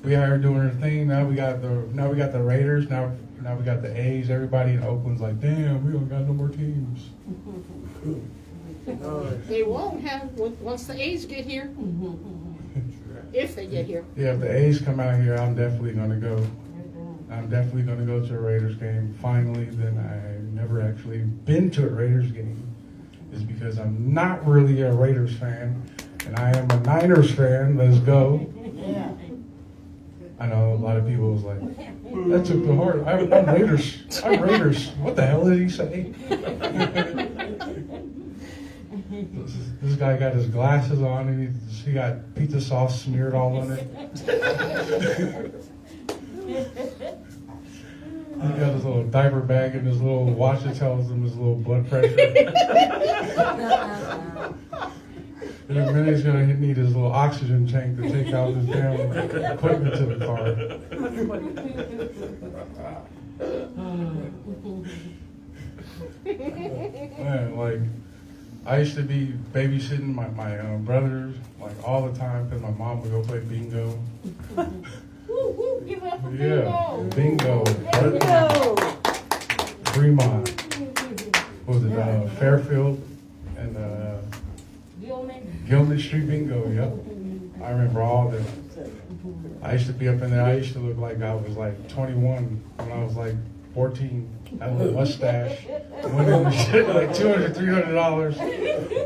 We are doing our thing. Now we got the Raiders. Now we got the A's. Everybody in Oakland's like, damn, we don't got no more teams. They won't have, once the A's get here. If they get here. Yeah, if the A's come out here, I'm definitely going to go. I'm definitely going to go to a Raiders game. Finally, then I've never actually been to a Raiders game. Is because I'm not really a Raiders fan, and I am a Niners fan. Let's go. Yeah. I know a lot of people was like, that took the heart. I'm Raiders. I'm Raiders. What the hell did he say? This guy got his glasses on and he got pizza sauce smeared all on it. He got his little diaper bag and his little watch that tells him his little blood pressure. In a minute he's gonna need his little oxygen tank to take out his damn equipment to the car. Man, like, I used to be babysitting my brothers like all the time because my mom would go play bingo. Give up for Yeah, bingo. bingo. Fremont. What was it? Fairfield and Gilman Street bingo. Yep. I remember all of them. I used to be up in there. I used to look like I was like 21 when I was like 14. I had a little mustache. Winning the shit like $200, $300.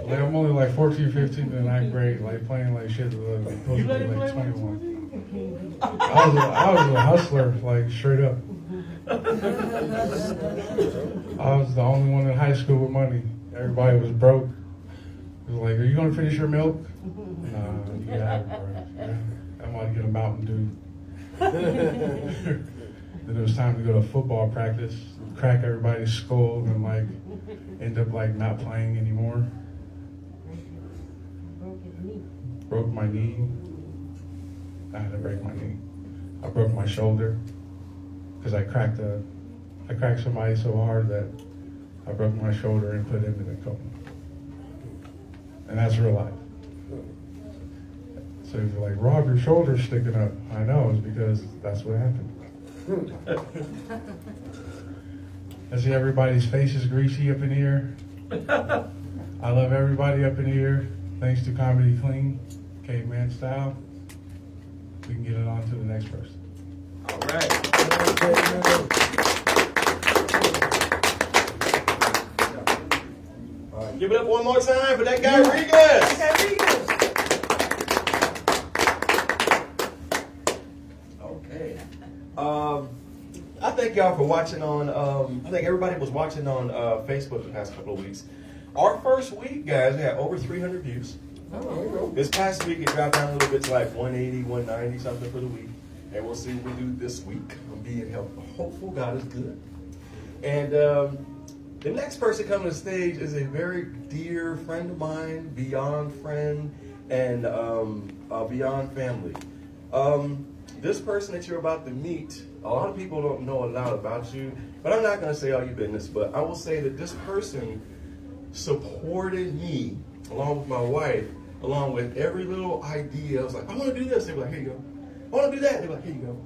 Like I'm only like 14, 15 in the 9th grade, like playing like shit. Supposed to be like 21. I was a hustler, like straight up. I was the only one in high school with money. Everybody was broke. It was like, are you gonna finish your milk? No, you got it, bro. Yeah. I'm about to get a Mountain Dew. Then it was time to go to football practice, crack everybody's skull, and like end up like not playing anymore. Broke my knee. I had to break my knee. I broke my shoulder because I cracked somebody so hard that I broke my shoulder and put him in a coma. And that's real life. So if you're like, Rob, your shoulder's sticking up. I know, it's because that's what happened. I see everybody's face is greasy up in here. I love everybody up in here. Thanks to Comedy Clean, Caveman Style. We can get it on to the next person. All right. All right. Give it up one more time for that guy, Regas. Okay. I thank y'all for watching on, I think everybody was watching on Facebook the past couple of weeks. Our first week, guys, we had over 300 views. This past week, it dropped down a little bit to like 180, 190 something for the week. And we'll see what we do this week. I'm being hopeful. God is good. And the next person coming to the stage is a very dear friend of mine, beyond friend, and beyond family. This person that you're about to meet, a lot of people don't know a lot about you, but I'm not going to say all your business, but I will say that this person supported me along with my wife, along with every little idea. I was like, I want to do this. They were like, here you go. I want to do that. They were like, here you go.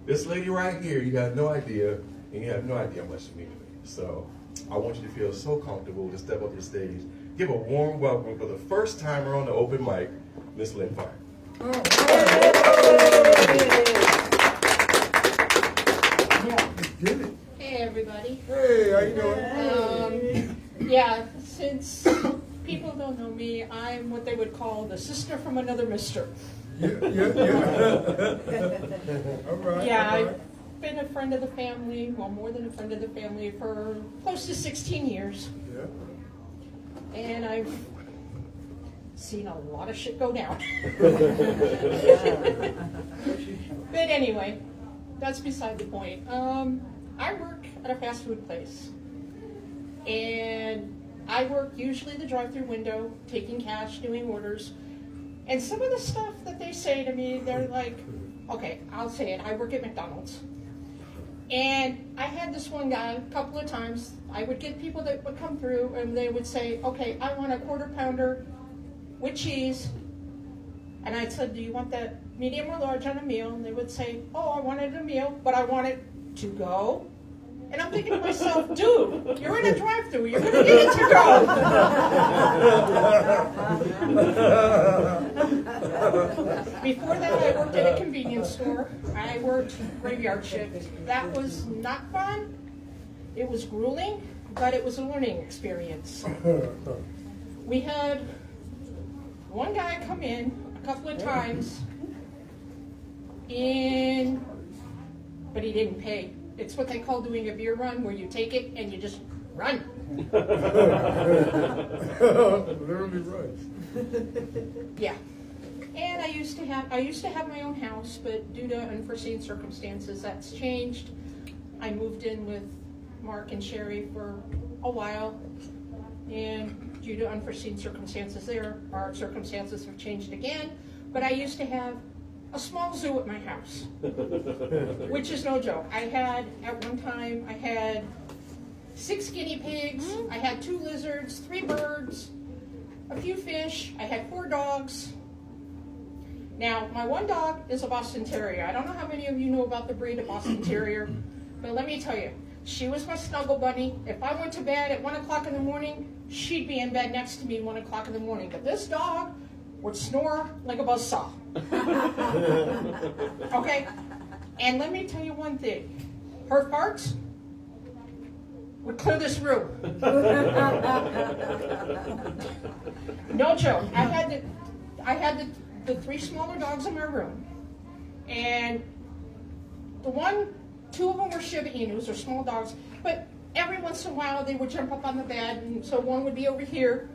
This lady right here, you have no idea, and you have no idea how much you mean to me. So I want you to feel so comfortable to step up to the stage. Give a warm welcome for the first timer on the open mic, Miss Lynn Fire. Hey, everybody. Hey, how you doing? Yeah, since people don't know me, I'm what they would call the sister from another mister. Yeah. All right. Yeah, all right. I've been a friend of the family, well, more than a friend of the family, for close to 16 years. Yeah. And I've seen a lot of shit go down. But anyway, that's beside the point. I work at a fast food place. And I work usually the drive-through window, taking cash, doing orders. And some of the stuff that they say to me, they're like, okay, I'll say it. I work at McDonald's. And I had this one guy a couple of times. I would get people that would come through and they would say, okay, I want a quarter pounder with cheese. And I said, do you want that medium or large on a meal? And they would say, oh, I wanted a meal, but I want it to go. And I'm thinking to myself, dude, you're in a drive-thru. You're going to get it to go. Before that, I worked at a convenience store. I worked graveyard shift. That was not fun. It was grueling, but it was a learning experience. We had one guy come in a couple of times, but he didn't pay. It's what they call doing a beer run, where you take it and you just run. Literally right. Yeah. And I used to have my own house, but due to unforeseen circumstances, that's changed. I moved in with Mark and Sherry for a while, and due to unforeseen circumstances our circumstances have changed again. But I used to have a small zoo at my house, which is no joke. At one time, I had 6 guinea pigs, I had 2 lizards, 3 birds, a few fish, I had 4 dogs. Now, my one dog is a Boston Terrier. I don't know how many of you know about the breed of Boston Terrier, but let me tell you, she was my snuggle bunny. If I went to bed at 1 o'clock in the morning, she'd be in bed next to me at 1 o'clock in the morning. But this dog would snore like a buzzsaw. Okay? And let me tell you one thing. Her farts would clear this room. No joke. I had the 3 smaller dogs in my room. And 2 of them were Shiba Inus, or small dogs, but every once in a while they would jump up on the bed, and so one would be over here,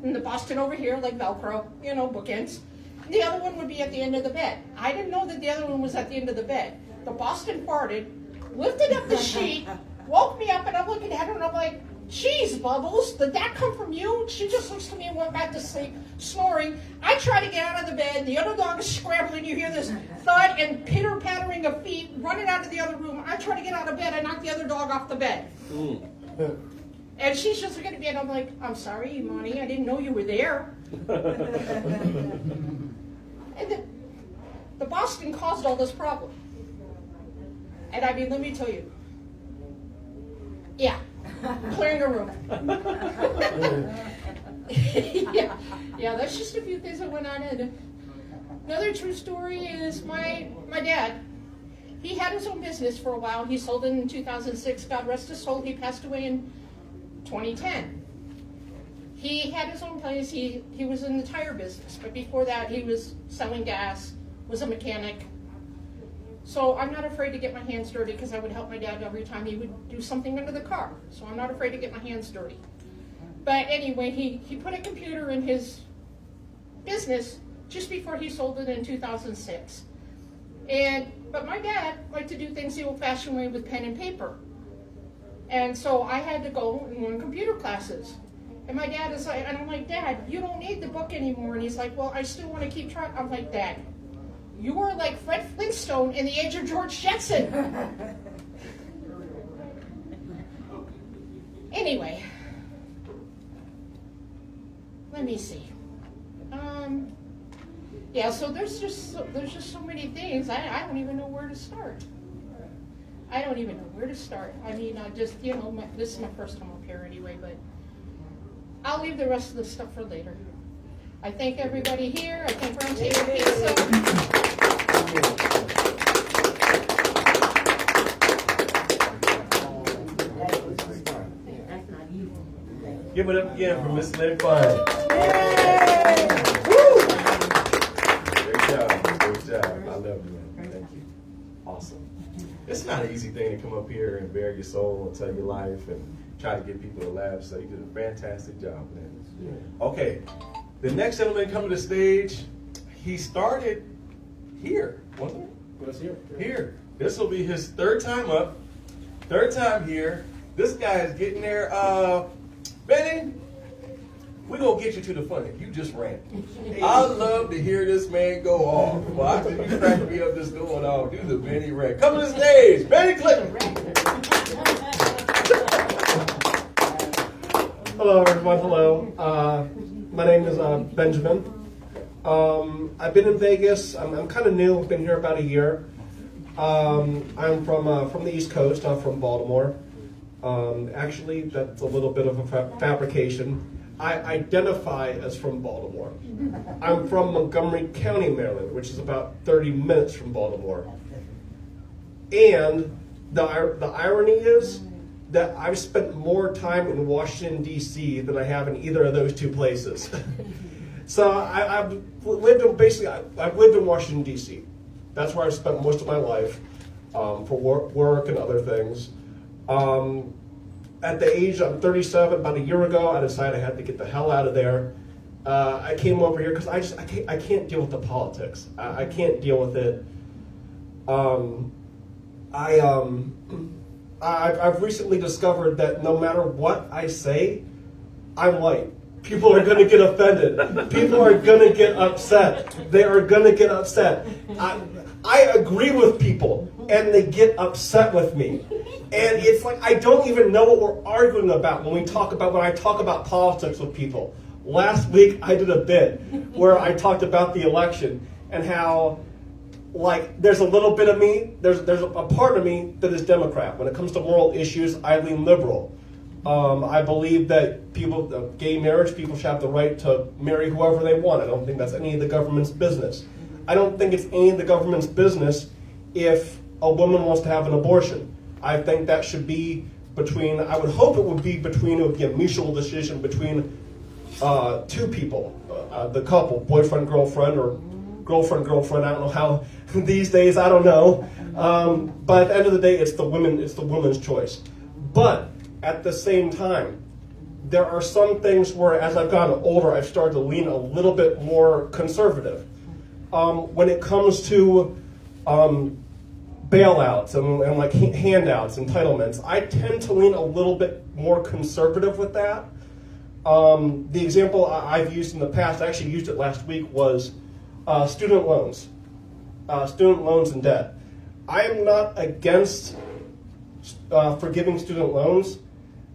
and the Boston over here, like Velcro, bookends. And the other one would be at the end of the bed. I didn't know that the other one was at the end of the bed. The Boston farted, lifted up the sheet, woke me up, and I'm looking at her, and I'm like, geez, Bubbles, did that come from you? She just looks to me and went back to sleep, snoring. I try to get out of the bed. The other dog is scrambling. You hear this thud and pitter-pattering of feet running out of the other room. I try to get out of bed. I knock the other dog off the bed. And she's just looking at me, and I'm like, I'm sorry, Imani. I didn't know you were there. And the Boston caused all this problem. And I mean, let me tell you. Yeah. Clearing a room. yeah, that's just a few things that went on. And another true story is my dad. He had his own business for a while. He sold it in 2006. God rest his soul. He passed away in 2010. He had his own place. He was in the tire business, but before that, he was selling gas, was a mechanic. So I'm not afraid to get my hands dirty, because I would help my dad every time he would do something under the car. So I'm not afraid to get my hands dirty. But anyway, he put a computer in his business just before he sold it in 2006. But my dad liked to do things the old-fashioned way with pen and paper. And so I had to go and learn computer classes. And my dad is like, and I'm like, Dad, you don't need the book anymore. And he's like, well, I still want to keep trying. I'm like, Dad, you were like Fred Flintstone in the age of George Jetson. Anyway, let me see. Yeah, so there's just so many things. I don't even know where to start. I don't even know where to start. I mean, I just, this is my first time up here anyway, but I'll leave the rest of the stuff for later. I thank everybody here. I thank Roundtable Pizza. Give it up again for Miss Lynn Fine. Great job. I love you, man. Thank you. Awesome. It's not an easy thing to come up here and bare your soul and tell your life and try to get people to laugh. So you did a fantastic job, man. Okay, the next gentleman coming to the stage, he started here, wasn't it? Was here. Here. This will be his third time up, third time here. This guy is getting there. Benny, we're going to get you to the funny. You just ran. I love to hear this man go off. Watch you crack me up just going off. Do the Benny rant. Come to the stage. Benny Clinton. Hello, everyone. Hello. My name is Benjamin. I've been in Vegas. I'm kind of new. I've been here about a year. I'm from the East Coast. I'm from Baltimore. Actually, that's a little bit of a fabrication. I identify as from Baltimore. I'm from Montgomery County, Maryland, which is about 30 minutes from Baltimore. And the irony is that I've spent more time in Washington, D.C. than I have in either of those two places. So I've lived in Washington, D.C. That's where I've spent most of my life for work and other things. At the age, I'm 37, about a year ago, I decided I had to get the hell out of there. I came over here because I can't deal with the politics. I can't deal with it. I've recently discovered that no matter what I say, I'm white. People are going to get offended. People are going to get upset. They are going to get upset. I agree with people, and they get upset with me. And it's like I don't even know what we're arguing about when I talk about politics with people. Last week I did a bit where I talked about the election and how, like, there's a little bit of me, there's a part of me that is Democrat. When it comes to moral issues, I lean liberal. I believe that gay marriage, people should have the right to marry whoever they want. I don't think that's any of the government's business. I don't think it's any of the government's business if a woman wants to have an abortion. I think that should be I would hope it would be a mutual decision between two people, the couple, boyfriend, girlfriend, or girlfriend, I don't know how these days, I don't know. But at the end of the day, it's the woman's choice. But at the same time, there are some things where as I've gotten older, I've started to lean a little bit more conservative. When it comes to bailouts and like handouts, entitlements, I tend to lean a little bit more conservative with that. The example I've used in the past, I actually used it last week, was student loans and debt. I am not against forgiving student loans.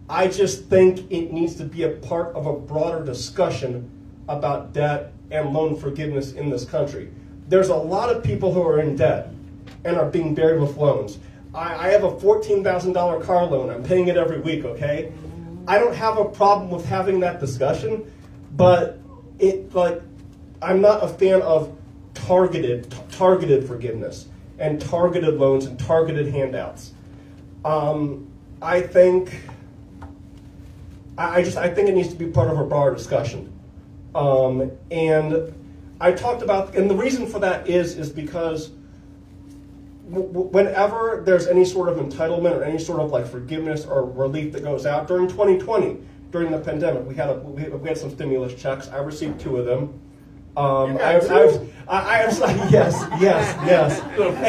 I just think it needs to be a part of a broader discussion about debt and loan forgiveness in this country. There's a lot of people who are in debt and are being buried with loans. I have a $14,000 car loan. I'm paying it every week, okay? I don't have a problem with having that discussion, but I'm not a fan of targeted forgiveness and targeted loans and targeted handouts. I think it needs to be part of a broader discussion. And I talked about, and the reason for that is because whenever there's any sort of entitlement or any sort of like forgiveness or relief that goes out, during 2020, during the pandemic, we had some stimulus checks. I received 2 of them. Yes. Hey,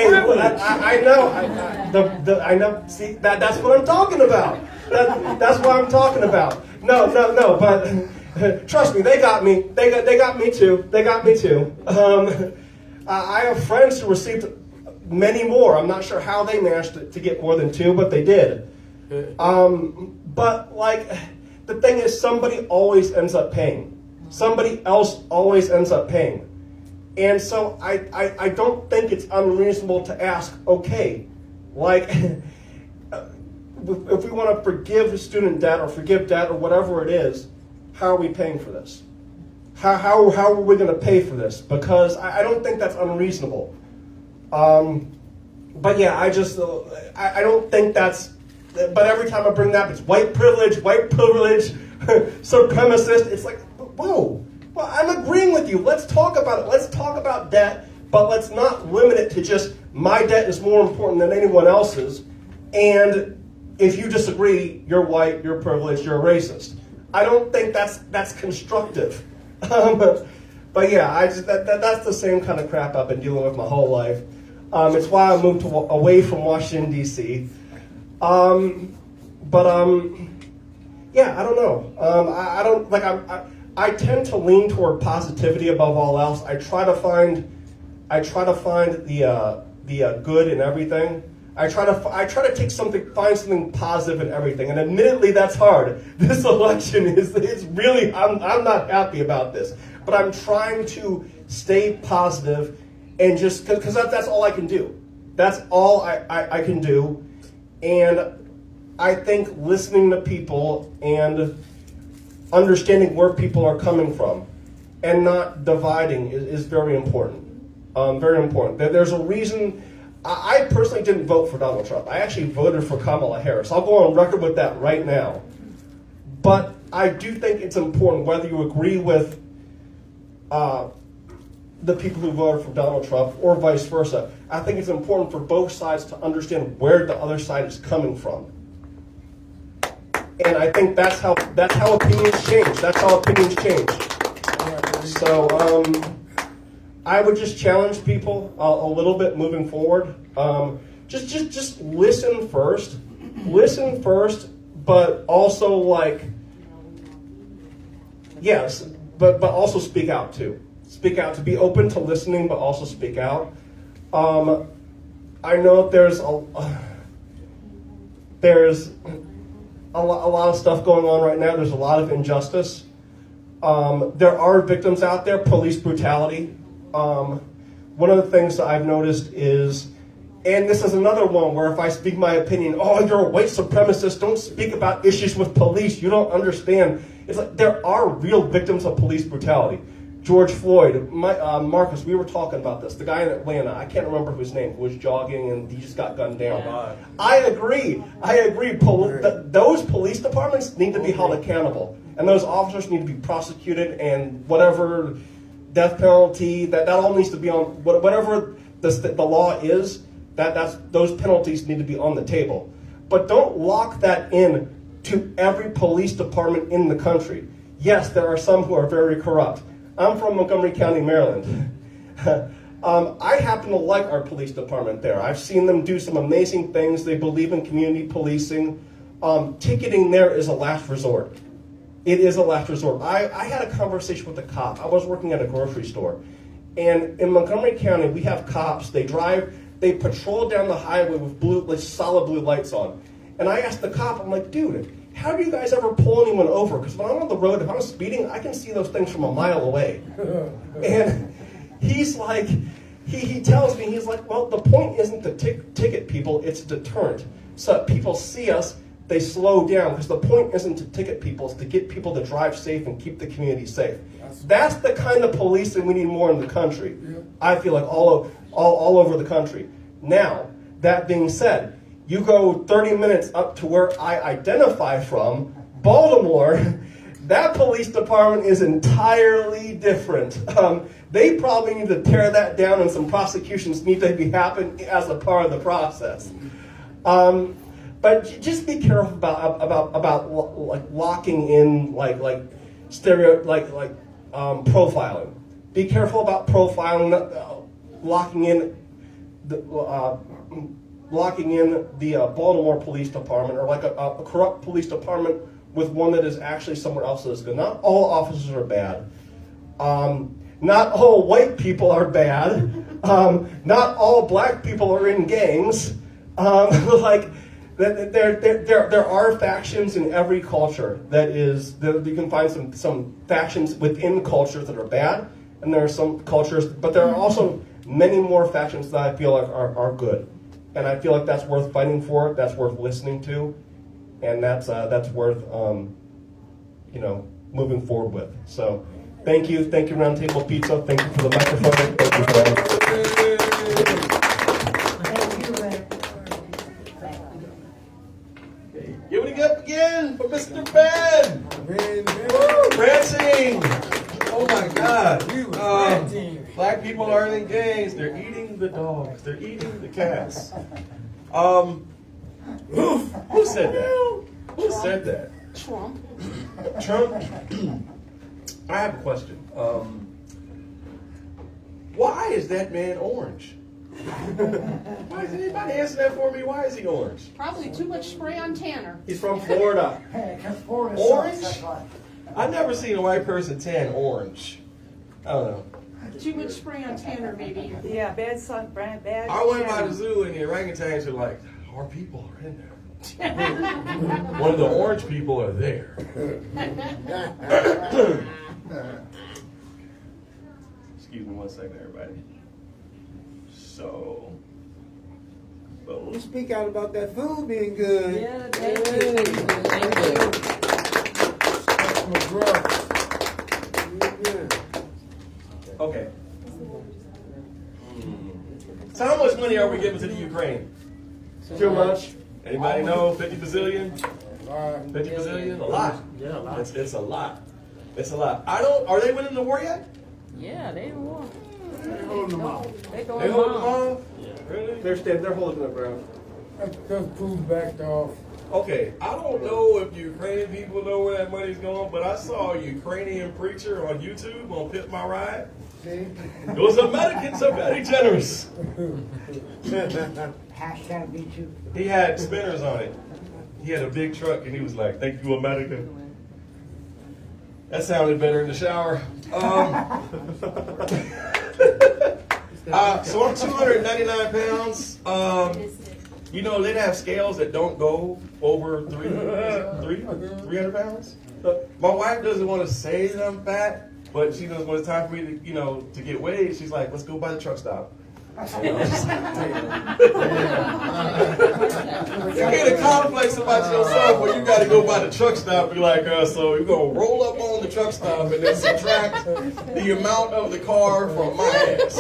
I know. See, that's what I'm talking about. That's what I'm talking about. No. But trust me, they got me. They got me too. I have friends who received many more. I'm not sure how they managed to get more than 2, but they did. But like, the thing is, somebody always ends up paying. Somebody else always ends up paying. And so I don't think it's unreasonable to ask, okay, like, if we want to forgive student debt or forgive debt or whatever it is, how are we paying for this? How are we going to pay for this? Because I don't think that's unreasonable. But yeah, I don't think that's, but every time I bring that up, it's white privilege, supremacist. It's like, whoa, well, I'm agreeing with you. Let's talk about it. Let's talk about debt, but let's not limit it to just my debt is more important than anyone else's. And if you disagree, you're white, you're privileged, you're a racist. I don't think that's constructive. But yeah, that's the same kind of crap I've been dealing with my whole life. It's why I moved away from Washington, D.C. Yeah, I don't know. I tend to lean toward positivity above all else. I try to find the good in everything. I try to find something positive in everything. And admittedly, that's hard. This election is really, I'm not happy about this. But I'm trying to stay positive and just, because that's all I can do. That's all I can do. And I think listening to people and understanding where people are coming from and not dividing is very important. Very important. There's a reason. I personally didn't vote for Donald Trump. I actually voted for Kamala Harris. I'll go on record with that right now. But I do think it's important, whether you agree with the people who voted for Donald Trump or vice versa. I think it's important for both sides to understand where the other side is coming from. And I think that's how opinions change. That's how opinions change. So I would just challenge people a little bit moving forward. Just listen first. Listen first, but also yes, but also speak out too. Speak out, to be open to listening, but also speak out. I know there's a lot of stuff going on right now. There's a lot of injustice. There are victims out there, police brutality. One of the things that I've noticed is, and this is another one where if I speak my opinion, oh, you're a white supremacist, don't speak about issues with police, you don't understand. It's like there are real victims of police brutality. George Floyd, Marcus, we were talking about this. The guy in Atlanta, I can't remember his name, who was jogging and he just got gunned down. Yeah. I agree. Those police departments need to be held accountable. And those officers need to be prosecuted, and whatever death penalty, that all needs to be on, whatever the law is, those penalties need to be on the table. But don't lock that in to every police department in the country. Yes, there are some who are very corrupt. I'm from Montgomery County, Maryland. I happen to like our police department there. I've seen them do some amazing things. They believe in community policing. Ticketing there is a last resort. It is a last resort. I had a conversation with a cop. I was working at a grocery store. And in Montgomery County, we have cops. They patrol down the highway with solid blue lights on. And I asked the cop, I'm like, dude, how do you guys ever pull anyone over? Because when I'm on the road, if I'm speeding, I can see those things from a mile away. And he's like, he tells me, he's like, well, the point isn't to ticket people, it's deterrent. So that people see us, they slow down. Because the point isn't to ticket people, it's to get people to drive safe and keep the community safe. That's the kind of policing we need more in the country. I feel like all over the country. Now, that being said, you go 30 minutes up to where I identify from, Baltimore, that police department is entirely different. They probably need to tear that down, and some prosecutions need to be happening as a part of the process. But just be careful about locking in profiling. Be careful about profiling, locking in the Baltimore Police Department, or like a corrupt police department with one that is actually somewhere else that is good. Not all officers are bad. Not all white people are bad. Not all black people are in gangs. There are factions in every culture. You can find some factions within cultures that are bad, and there are some cultures, but there are also many more factions that I feel like are good, and I feel like that's worth fighting for. That's worth listening to, and that's worth moving forward with. So, thank you, Round Table Pizza. Thank you for the microphone. Thank you for that. Give it up again for Mr. Ben. Ranting. Oh my God. Black people are in gangs. They're eating the dogs. They're eating the cats. Who said that? Who said that? Trump. Trump. I have a question. Why is that man orange? Why is anybody answer that for me? Why is he orange? Probably too much spray on Tanner. He's from Florida. Orange? I've never seen a white person tan orange. I don't know. Too much spray on Tanner, maybe. Yeah, bad sun, bad. I went by the zoo and the orangutans are like, our people are in there. One of the orange people are there. Excuse me 1 second, everybody. So, You speak out about that food being good. Yeah, thank you. okay. So how much money are we giving to the Ukraine? Too much. Anybody know? 50 bazillion? 50 bazillion? A lot. Yeah, a lot. It's a lot. It's a lot. Are they winning the war yet? Yeah, they won. They're holding them out. They go They holding them off? Really? They're holding their ground. Just food backed off. Okay, I don't know if Ukrainian people know where that money's going, but I saw a Ukrainian preacher on YouTube on Pit My Ride. Those Americans are very generous. Hashtag me too. He had spinners on it. He had a big truck, and he was like, "Thank you, America." That sounded better in the shower. So I'm 299 pounds. They'd have scales that don't go over 300 pounds. My wife doesn't want to say that I'm fat, but she knows when it's time for me to, to get weighed. She's like, "Let's go by the truck stop." You get a complex about yourself when you got to go by the truck stop. Be like, so you're gonna roll up on the truck stop and then subtract the amount of the car from my ass.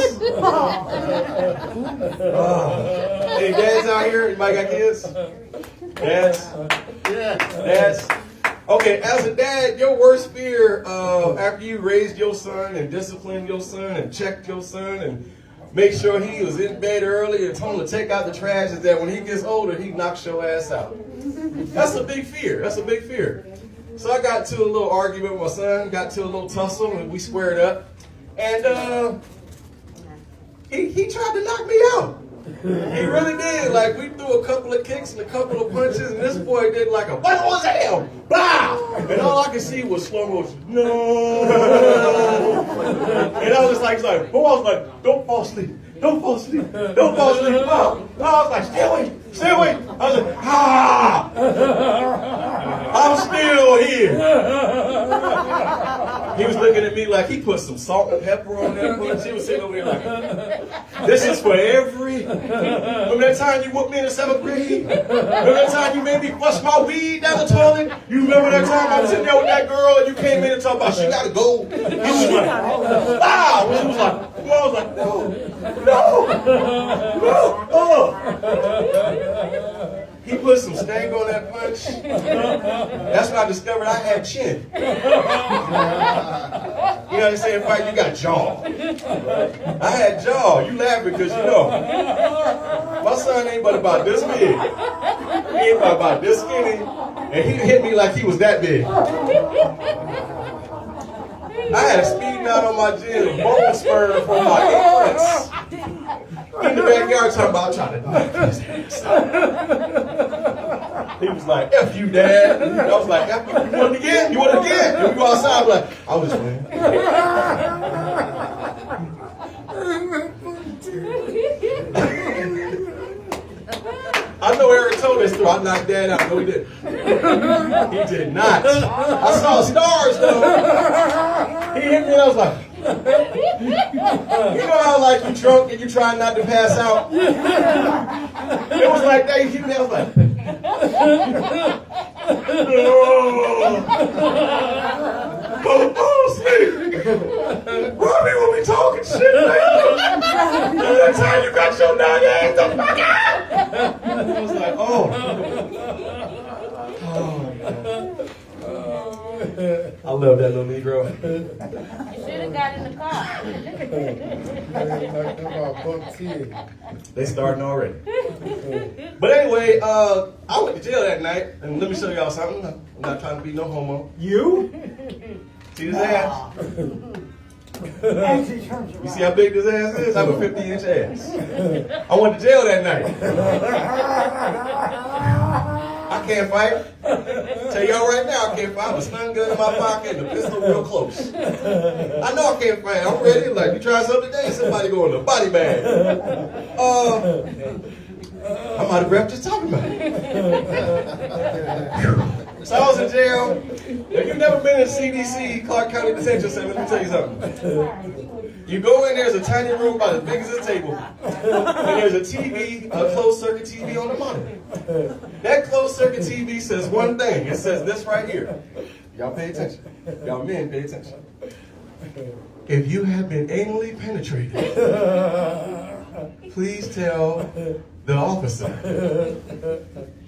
Any dads out here? Anybody got kids? Dads? Dads? Okay, as a dad, your worst fear after you raised your son and disciplined your son and checked your son and make sure he was in bed early and told him to take out the trash is that when he gets older, he knocks your ass out. That's a big fear. That's a big fear. So I got to a little argument with my son, got to a little tussle, and we squared up. And he tried to knock me out. He really did. Like, we threw a couple of kicks and a couple of punches, and this boy did like a, what was that? Blah! And all I could see was slow motion. No! And I was like, boy, I was like, don't fall asleep. Don't fall asleep. Don't fall asleep. Wow. I was like, stay awake. Stay awake. I was like, ah! I'm still here. He was looking at me like he put some salt and pepper on that punch. He was sitting over there like, this is for every. Remember that time you whooped me in the 7th grade? Remember that time you made me flush my weed down the toilet? You remember that time I was sitting there with that girl and you came in and talked about she gotta go? He was like, wow! He was like, I was like, no. He put some stank on that punch. That's when I discovered I had chin. You know what I'm saying? Fight, you got jaw. I had jaw. You laugh because you know. My son ain't but about this big. He ain't but about this skinny. And he hit me like he was that big. I had a speed knot on my gym, bone spur for my 8 months. In the backyard talking about trying to knock his ass out. He was like, F you, Dad. And I was like, F you. You want it again? You want it again? And we go outside, I'm like, I was just playing. I know Eric told us store. I knocked Dad out. No, he didn't. He did not. I saw stars, though. He hit me and I was like, you know how like you drunk and you trying not to pass out? It was like that. He hit me and I was like, oh, sleep. Robbie will be talking shit later. That time you got your dog ass the fuck out. I was like, oh. I love that little Negro. You should have got in the car. They starting already. But anyway, I went to jail that night, and let me show y'all something. I'm not trying to be no homo. You? See this ass? You see how big this ass is? I have a 50-inch ass. I went to jail that night. I can't fight. Tell y'all right now, I can't fight. I have a stun gun in my pocket and a pistol real close. I know I can't fight. I'm ready. Like, you try something today, somebody go in the body bag. I'm out of breath just talking about it. So I was in jail. If you've never been in CDC, Clark County Detention Center, let me tell you something. You go in, there's a tiny room about as big as a table. And there's a TV, a closed circuit TV on the monitor. That closed circuit TV says one thing. It says this right here. Y'all pay attention. Y'all men pay attention. If you have been anally penetrated, please tell the officer.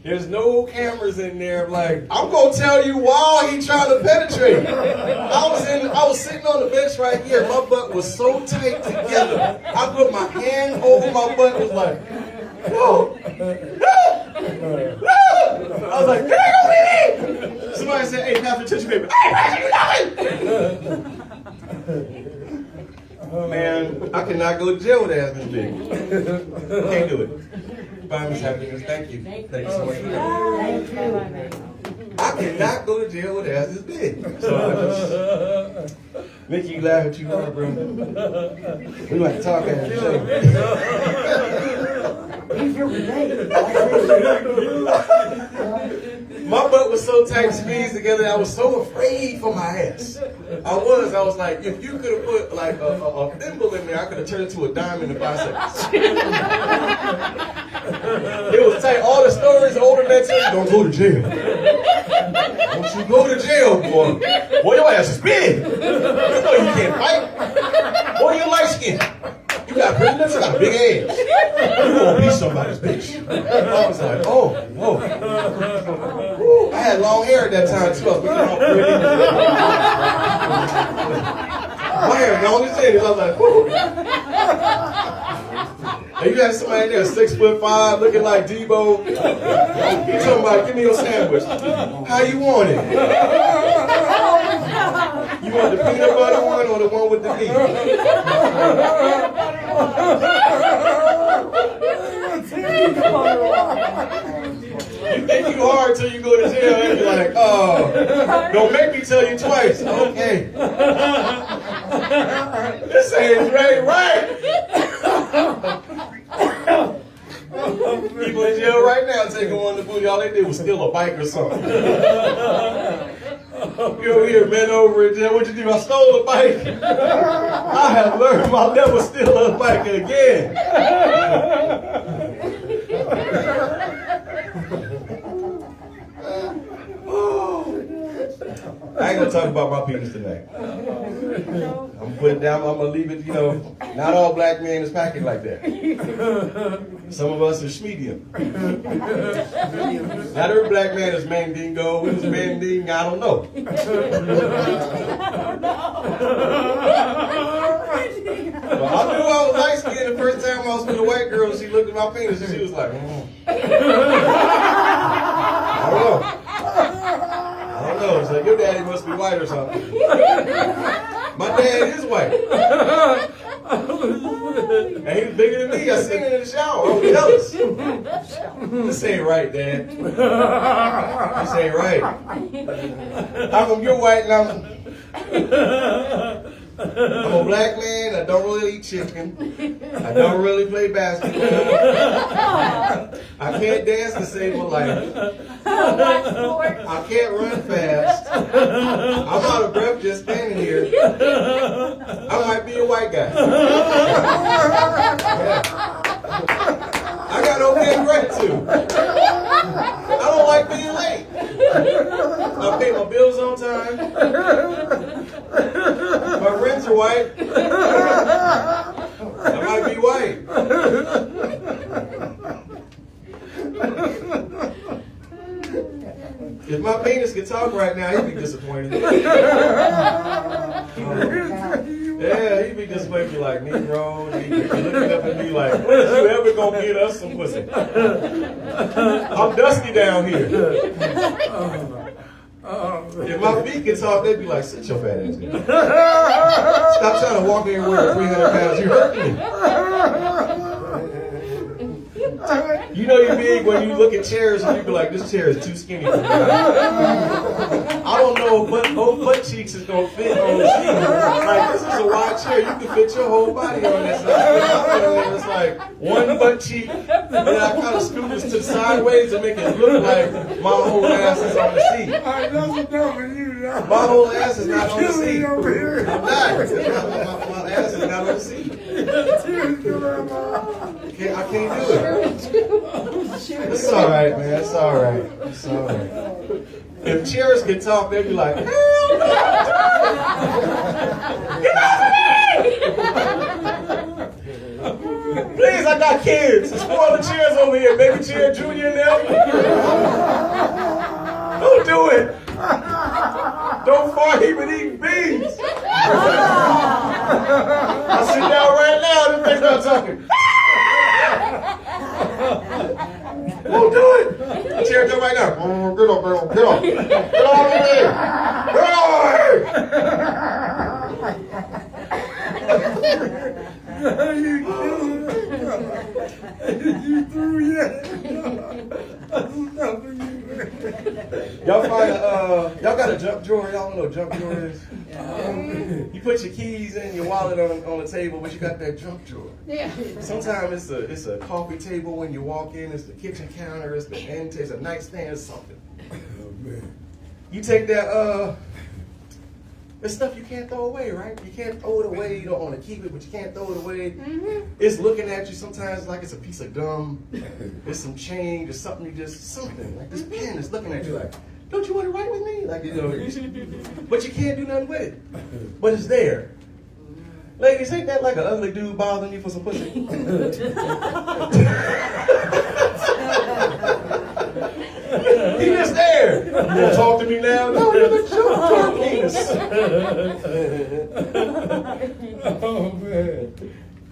There's no cameras in there. Like, I'm gonna tell you while he trying to penetrate. I was sitting on the bench right here. My butt was so tight together. I put my hand over my butt. It was like, no, no, no. I was like, there you go, baby. Somebody said, hey, pass the tissue paper. Hey, pass you nothing. Man, I cannot go to jail with ass this big. Can't do it. Bye, Miss Happiness. Thank you. Thank you so much for that. I cannot go to jail with ass this big. So I just, Mickey, you laugh at you hard, bro. We like to talk at you. My butt was so tight squeezed together, I was so afraid for my ass. I was like, if you could have put like a thimble in there, I could have turned it to a diamond in 5 seconds. It was tight. All the stories older men tell you, don't go to jail. Don't you go to jail, boy. Boy, your ass is big. You know you can't fight. Boy, you're light skinned. You got pretty lips, you got a big ass. You gonna be somebody's bitch. I was like, oh, whoa. Woo. I had long hair at that time too. I was looking all pretty. My hair long as it is. I was like, whoo. And you got somebody there 6'5", looking like Debo. You talking about, give me your sandwich. How you want it? You want the peanut butter one or the one with the meat? You think you hard till you go to jail and you're like, oh, don't make me tell you twice. Okay. This ain't right. People in jail right now taking one to booty. All they did was steal a bike or something. You over here, bent over in jail. What you do? I stole a bike. I have learned I'll never steal a bike again. I ain't gonna talk about my penis tonight. I'm putting it down. I'm gonna leave it. You know, not all black men is packing like that. Some of us are medium. Not every black man is mandingo. Who's manding? I don't know. But I knew I was light skinned the first time I was with a white girl. She looked at my penis and she was like, I don't know. I don't know. It's like, your daddy must be white or something. My dad is white. And he was bigger than me. I seen it in the shower. I was jealous. This ain't right, Dad. This ain't right. How come you're white and I'm a black man. I don't really eat chicken. I don't really play basketball. I can't dance to save my life. Don't watch sports. I can't run fast. I'm out of breath just standing here. I might be a white guy. I got okay gratitude. I don't like being late. I pay my bills on time. My rents are white. I might be white. If my penis could talk right now, he'd be disappointed. Yeah, he'd be disappointed. Be like, Negro, he'd be looking up at me like, when is you ever gonna get us some pussy? I'm dusty down here. If my feet could talk, they'd be like, sit your fat ass down. Stop trying to walk everywhere 300 pounds. You hurt me. You know you're big when you look at chairs and you be like, this chair is too skinny for me. I don't know if both butt cheeks is going to fit on the seat. Like, this is a wide chair. You can fit your whole body on this side. It's like one butt cheek, and I kind of scoot this to the sideways to make it look like my whole ass is on the seat. My whole ass is not on the seat. I'm not. My ass is not on the seat. I can't do it. It's all right, man. It's all right. It's all right. If chairs could talk, they'd be like, hell no! Get off of me! Please, I got kids. There's 4 other chairs over here. Baby chair, Junior, and them. Don't do it. Don't fart even eat beans. I sit down right now and they start talking. Won't do it. Chair, jump right now. Get up, girl. Get up. Get on over here. Get Y'all find y'all got a jump drawer? Y'all know what a jump drawer is? You put your keys in your wallet on the table, but you got that jump drawer. Yeah. Sometimes it's a coffee table when you walk in. It's the kitchen counter. It's the end. It's a nightstand. It's something. Oh man! You take that it's stuff you can't throw away, right? You can't throw it away. You don't want to keep it, but you can't throw it away. Mm-hmm. It's looking at you sometimes like it's a piece of gum. It's some change or something. Something like this pen is looking at you like, don't you want to write with me? Like, you know, but you can't do nothing with it. But it's there. Ladies, ain't that like an ugly dude bothering you for some pussy? He just there. You gonna talk to me now? No, you're the jump penis. Oh man.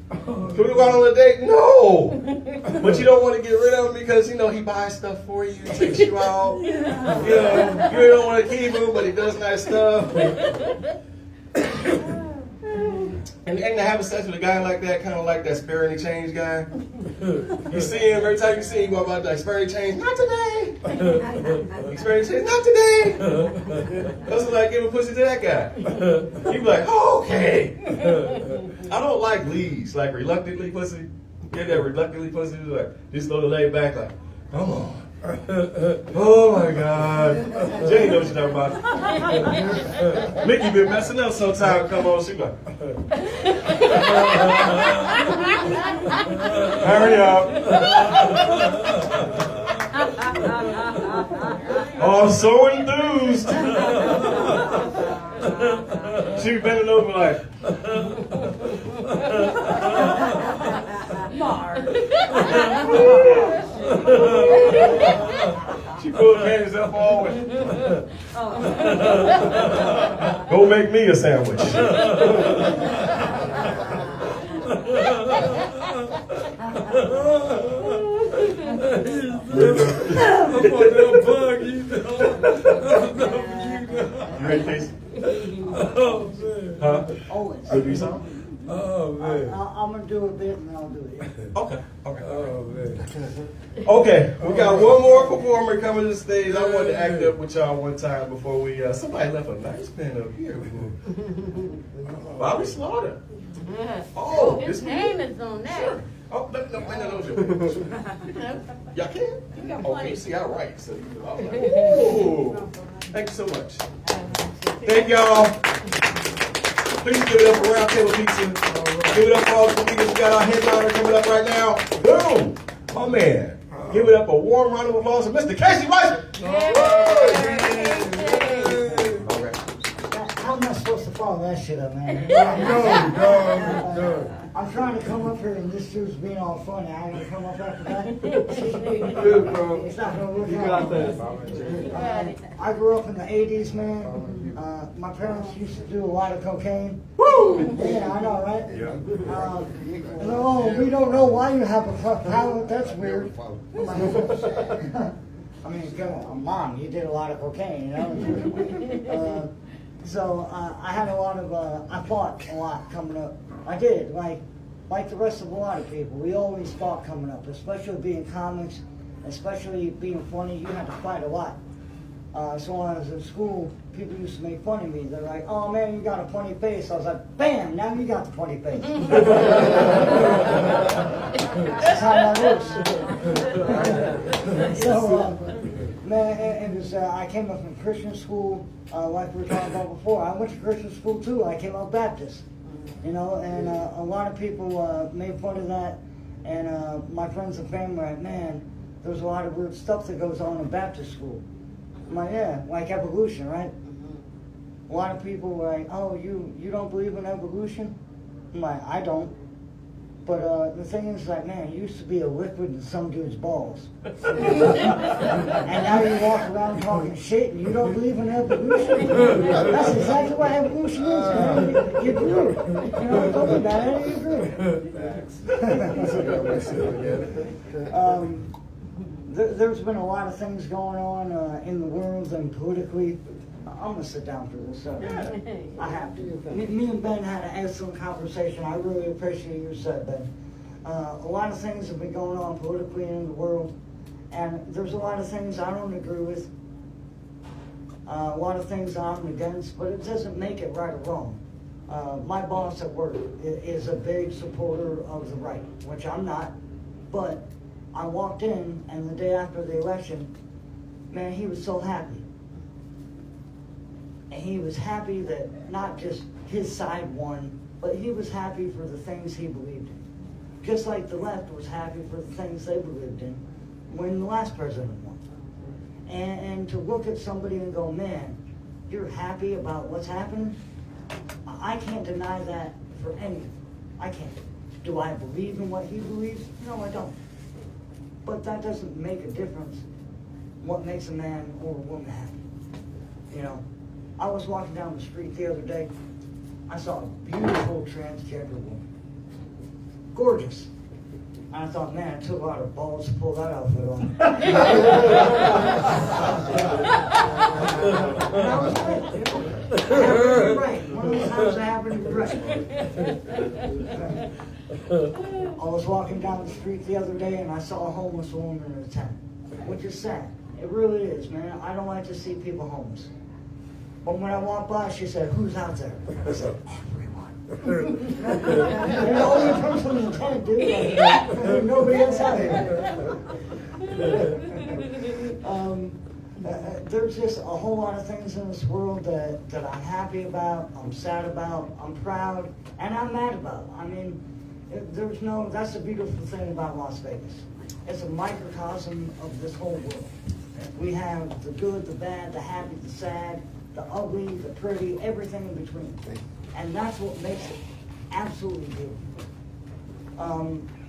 Can we go out on a date? No. But you don't want to get rid of him because, you know, he buys stuff for you, takes you out. You know, you don't want to keep him, but he does nice stuff. And to have sex with a guy like that, kind of like that spare any change guy. You see him, every time you see him, you go about like, spare any change, not today. Spare any change, not today. That's like giving pussy to that guy. You be like, oh, okay. I don't like leads, like reluctantly pussy. Get that reluctantly pussy, like just throw the leg back, like, come on. Oh my God. Jenny knows what you're talking about. Mickey been messing up sometimes. Come on, she like, hurry up. Oh, I'm so enthused. She bending over like, she pulled panties up always. Go make me a sandwich. You ready, Casey? Oh, man. Huh? Always. Go do something? Oh, man. I'm going to do a bit and I'll do it. Okay. Oh, man. Okay, we got one more performer coming to the stage. I wanted to act up with y'all one time before we, somebody left a nice pen up here. Bobby Slaughter. Yeah. Oh, his this name is on that. Sure. Oh, no, those y'all can? got Okay, plenty. see, I write. So, I was like, ooh. Thank you so much. Thank y'all. Please give it up for Round Table Pizza. Give it up for all the comedians. We got our headliner coming up right now. Boom! Oh, man. Give it up a warm round of applause for Mr. Casey Weiser. All right. How am I supposed to follow that shit up, man? No. I'm trying to come up here and this dude's being all funny. I gotta come up after that. Good, bro. It's not gonna work You out. got this. I grew up in the 80s, man. My parents used to do a lot of cocaine. Woo! Yeah, I know, right? No, we don't know why you have a tough palate. That's weird. I mean, come on, Mom, you did a lot of cocaine, you know? So I had a lot of, I fought a lot coming up. I did, like the rest of a lot of people. We always fought coming up, especially being comics, especially being funny. You had to fight a lot. So when I was in school, people used to make fun of me. They're like, oh man, you got a funny face. I was like, bam, now you got the funny face. That's how that is. So, man, it was, I came up from Christian school, like we were talking about before. I went to Christian school too. I came out Baptist, you know, and a lot of people made fun of that. And my friends and family were like, man, there's a lot of weird stuff that goes on in Baptist school. I'm like, yeah, like evolution, right? A lot of people were like, oh, you don't believe in evolution? I'm like, I don't. But the thing is, like, man, it used to be a liquid in some dude's balls. And now you walk around talking shit and you don't believe in evolution? That's exactly what evolution is, man. You grew. You know, don't be bad, you grew. There's been a lot of things going on in the world and politically. I'm going to sit down for this. I have to. Me and Ben had an excellent conversation. I really appreciate your set, Ben. A lot of things have been going on politically in the world, and there's a lot of things I don't agree with, a lot of things I'm against, but it doesn't make it right or wrong. My boss at work is a big supporter of the right, which I'm not, but I walked in, and the day after the election, man, he was so happy. And he was happy that not just his side won, but he was happy for the things he believed in. Just like the left was happy for the things they believed in when the last president won. And to look at somebody and go, man, you're happy about what's happening? I can't deny that for anything. I can't. Do I believe in what he believes? No, I don't. But that doesn't make a difference what makes a man or a woman happy. You know, I was walking down the street the other day. I saw a beautiful transgender woman. Gorgeous. And I thought, man, it took a lot of balls to pull that outfit on. And I was right. You know? I happened to be right. One of those times I happened to be right. I was walking down the street the other day and I saw a homeless woman in a tent, which is sad. It really is, man. I don't like to see people homeless. But when I walked by, she said, who's out there? I said, everyone. You're the only person in the tent, dude. There's nobody else out here. There's just a whole lot of things in this world that I'm happy about, I'm sad about, I'm proud, and I'm mad about. I mean, that's the beautiful thing about Las Vegas. It's a microcosm of this whole world. We have the good, the bad, the happy, the sad, the ugly, the pretty, everything in between. And that's what makes it absolutely beautiful.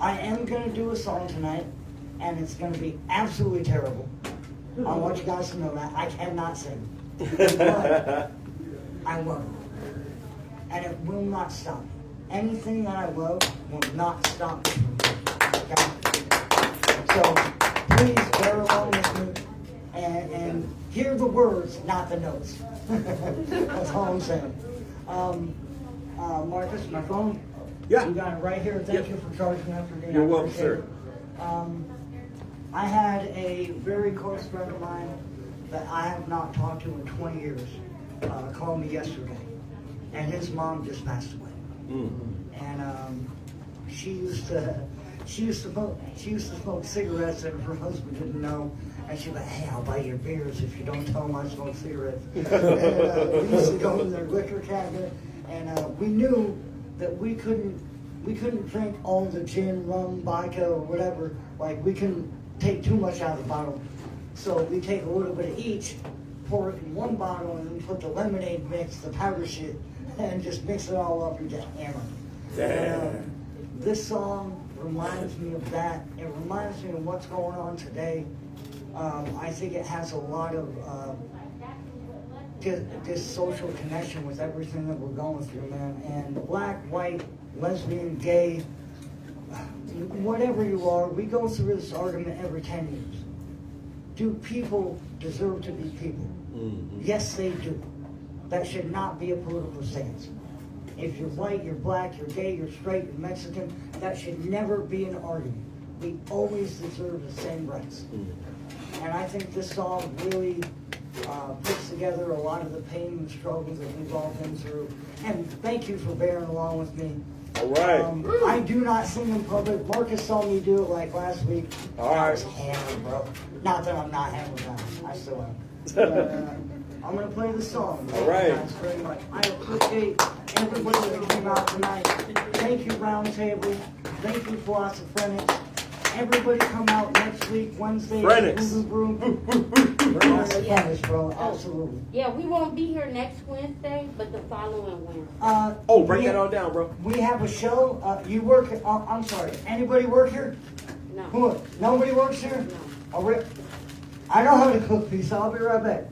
I am going to do a song tonight, and it's going to be absolutely terrible. I want you guys to know that. I cannot sing. But I love it. And it will not stop me. Anything that I love will not stop me from doing it. Okay? So please bear along with me and hear the words, not the notes. That's all I'm saying. Marcus, my phone? Yeah. You got it right here. Thank you for charging after me. You're welcome, sir. I had a very close friend of mine that I have not talked to in 20 years call me yesterday. And his mom just passed away. Mm-hmm. And she used She used to smoke cigarettes, and her husband didn't know. And she'd be like, "Hey, I'll buy your beers if you don't tell them I smoke cigarettes." And we used to go in their liquor cabinet, and we knew that we couldn't drink all the gin, rum, vodka, or whatever. Like, we couldn't take too much out of the bottle. So we take a little bit of each, pour it in one bottle, and then put the lemonade mix, the powder shit, and just mix it all up and get hammered. This song reminds me of that. It reminds me of what's going on today. I think it has a lot of this social connection with everything that we're going through, man. And black, white, lesbian, gay, whatever you are, we go through this argument every 10 years. Do people deserve to be people? Mm-hmm. Yes, they do. That should not be a political stance. If you're white, you're black, you're gay, you're straight, you're Mexican, that should never be an argument. We always deserve the same rights. Mm-hmm. And I think this song really puts together a lot of the pain and struggle that we've all been through. And thank you for bearing along with me. All right. I do not sing in public. Marcus saw me do it like last week. All right. I was hammered, bro. Not that I'm not hammered now. I still am. But, I'm going to play the song. All right. Thank you guys very much. I appreciate everybody that came out tonight. Thank you, Roundtable. Thank you, Philosophrenics. Everybody come out next week, Wednesday. Phrenix. Yes, bro. Absolutely. Yeah, we won't be here next Wednesday, but the following Wednesday. Break that all down, bro. We have a show. You work. I'm sorry. Anybody work here? No. Who? Nobody works here? No. I know how to cook pizza. I'll be right back.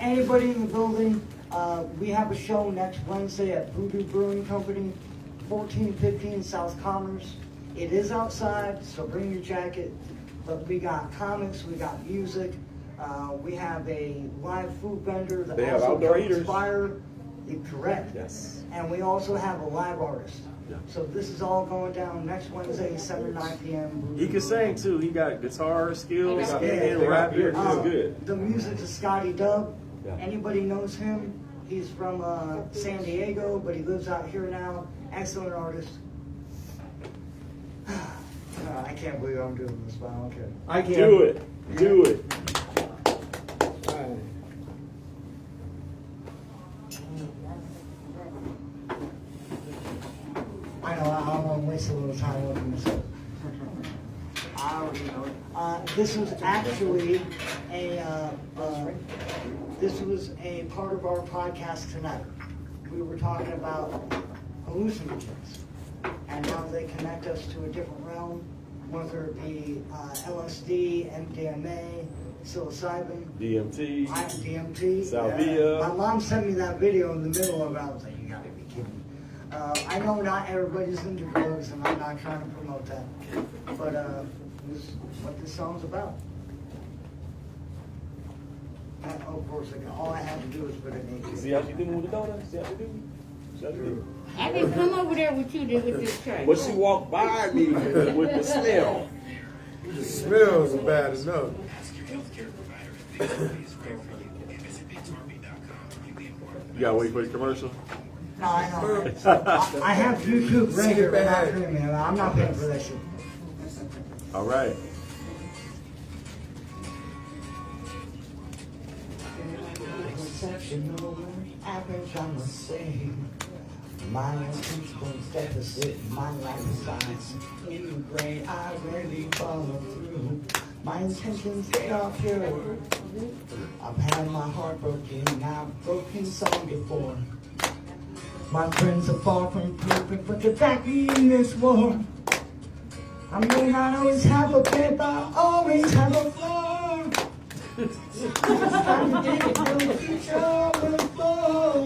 Anybody in the building? We have a show next Wednesday at Blvd Brewing Company, 1415 South Commerce. It is outside, so bring your jacket. But we got comics, we got music. We have a live food vendor that They have also outdoor comes eaters. fire. Correct. Yes. And we also have a live artist. Yeah. So this is all going down next Wednesday, 7 to 9 p.m. He can sing too. He got guitar skills, Yeah. and rap. He's good. The music is Scotty Dub. Yeah. Anybody knows him? He's from San Diego, but he lives out here now. Excellent artist. I can't believe I'm doing this, but I don't care. I can. Do it. Do it. I know, I'm going to waste a little time looking this up. I already know it. This was actually a part of our podcast tonight. We were talking about hallucinogens and how they connect us to a different realm, whether it be LSD, MDMA, psilocybin, DMT, DMT. Salvia. My mom sent me that video in the middle of it. I was like, you gotta be kidding me. I know not everybody's into drugs, and I'm not trying to promote that, but this is what this song's about. And of course, all I had to do was put it in. See how she doing with the donuts? See how she doing? I didn't come over there with you with this tray. But she walked by me with the smell. The smells are bad enough. You gotta wait for the commercial? No, I know. I have YouTube right here, but not premium. I'm not paying for that shit. All right. Average, I must say. My attention deficit, my life science. In the grade, I rarely follow through. My intentions, they are pure. I've had my heart broken, I've broken some before. My friends are far from perfect, but they're back in this war. I may not always have a bed, but I always have a floor. I'm the future will fall.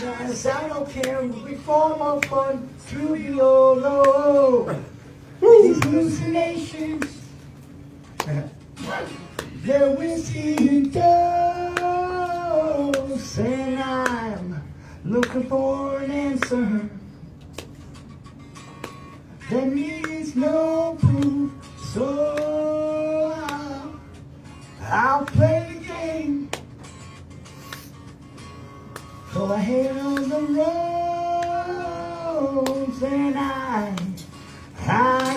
Yes, I don't care, we fall more fun to be low. These hallucinations, they're whiskey and dose, and I'm looking for an answer. There needs no proof, so I'll play the game. Go ahead on the road, lose and I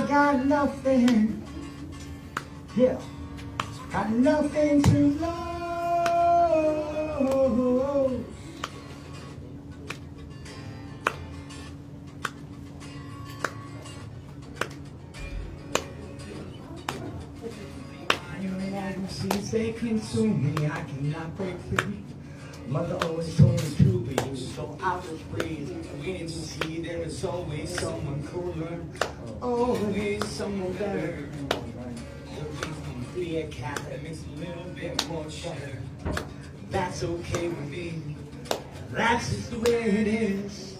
got nothing. Yeah, got nothing to lose. Since they consume me, I cannot break free. Mother always told me to be you, so I was raised. We didn't see there is always someone cooler, always someone better. Be a cat that makes a little bit more cheddar. That's okay with me. That's just the way it is.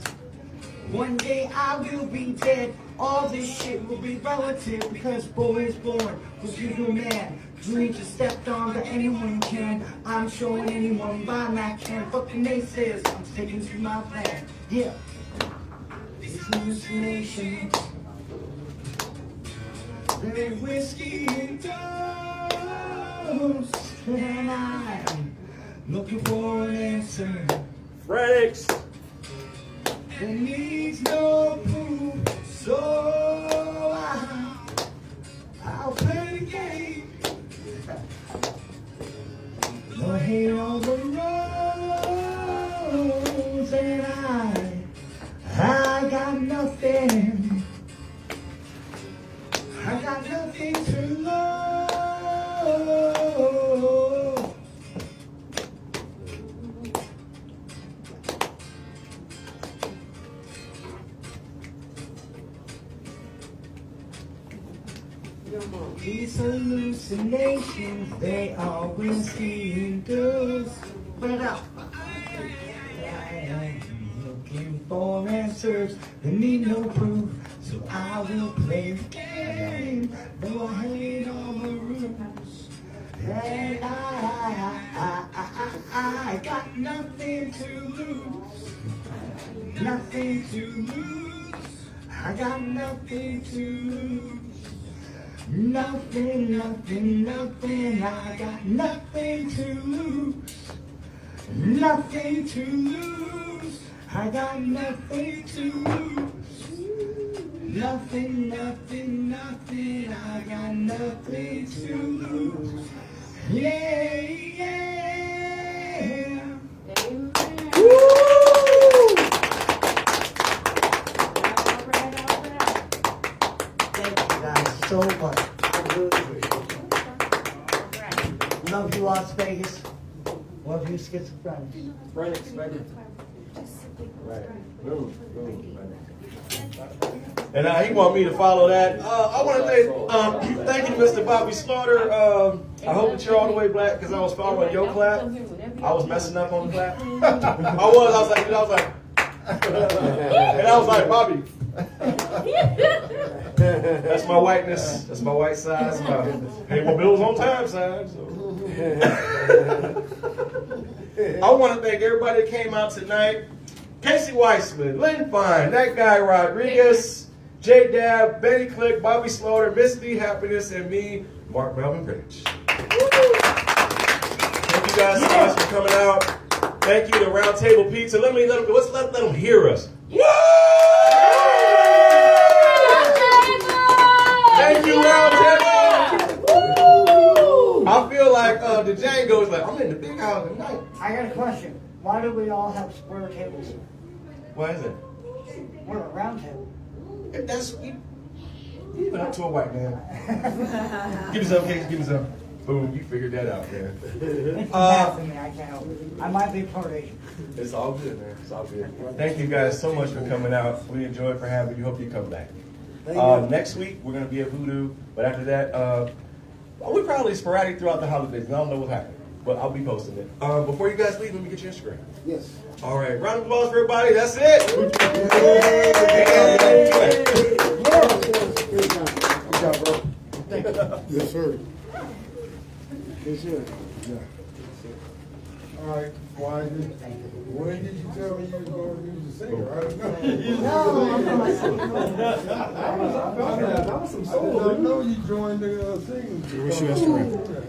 One day I will be dead. All this shit will be relative because boy is born was you a man. Dreams are stepped on, but anyone can. I'm showing anyone by my can. Fuck the naysayers, I'm sticking to my plan. Yeah, it's hallucinations. They're whiskey and toast, and I'm looking for an answer. Franks. There needs no proof, so I'll play the game. No hate on the roads, and I got nothing. I got nothing to lose. These hallucinations, they are whiskey and booze. Put it out. I'm looking for answers, they need no proof, so I will play the game. Though I hate all the rules, and I got nothing to lose, nothing to lose. I got nothing to lose. Nothing, nothing, nothing, I got nothing to lose. Nothing to lose, I got nothing to lose. Nothing, nothing, nothing, I got nothing to lose. Yeah, yeah. Amen. Woo! Thank you guys so much. I really appreciate it. Love you, Las Vegas. Love you, schizophrenic. Franks, baby. Right. Boom, boom. And he want me to follow that. I want to thank you, Mr. Bobby Slaughter. I hope that you're all the way black because I was following your clap. I was messing up on the clap. I was like, and I was like, Bobby. That's my whiteness. That's my white side. That's my pay my bills on time side. So. I want to thank everybody that came out tonight. Casey Weissman, Lynn Fine, that guy Rodriguez, J Dab, Betty Click, Bobby Slaughter, Miss D Happiness, and me, Mark Melvin Page. Thank you guys so much for coming out. Thank you to Round Table Pizza. Let them hear us. Woo! Thank you, Round Table. I feel like the Django's like, I'm in the big house tonight. I got a question. Why do we all have square tables? Why is it? We're a round table. If that's you went up to a white man. Give me some, Casey. Give me some. Boom, you figured that out, man. It's math to me. I can't help it. I might be part Asian. It's all good, man. It's all good. Thank you guys so much for coming out. We enjoyed for having you. Hope you come back. Next week we're gonna be at Voodoo, but after that, we're probably sporadic throughout the holidays. And I don't know what's happening, but I'll be posting it. Before you guys leave, let me get your Instagram. Yes. All right, round of applause for everybody. That's it. Good job, bro. Thank you. Yes, sir. Yes, sir. Yeah. All right, when did you tell me you was going to use the singer? I don't know. I was some soul. I didn't know you joined the singing.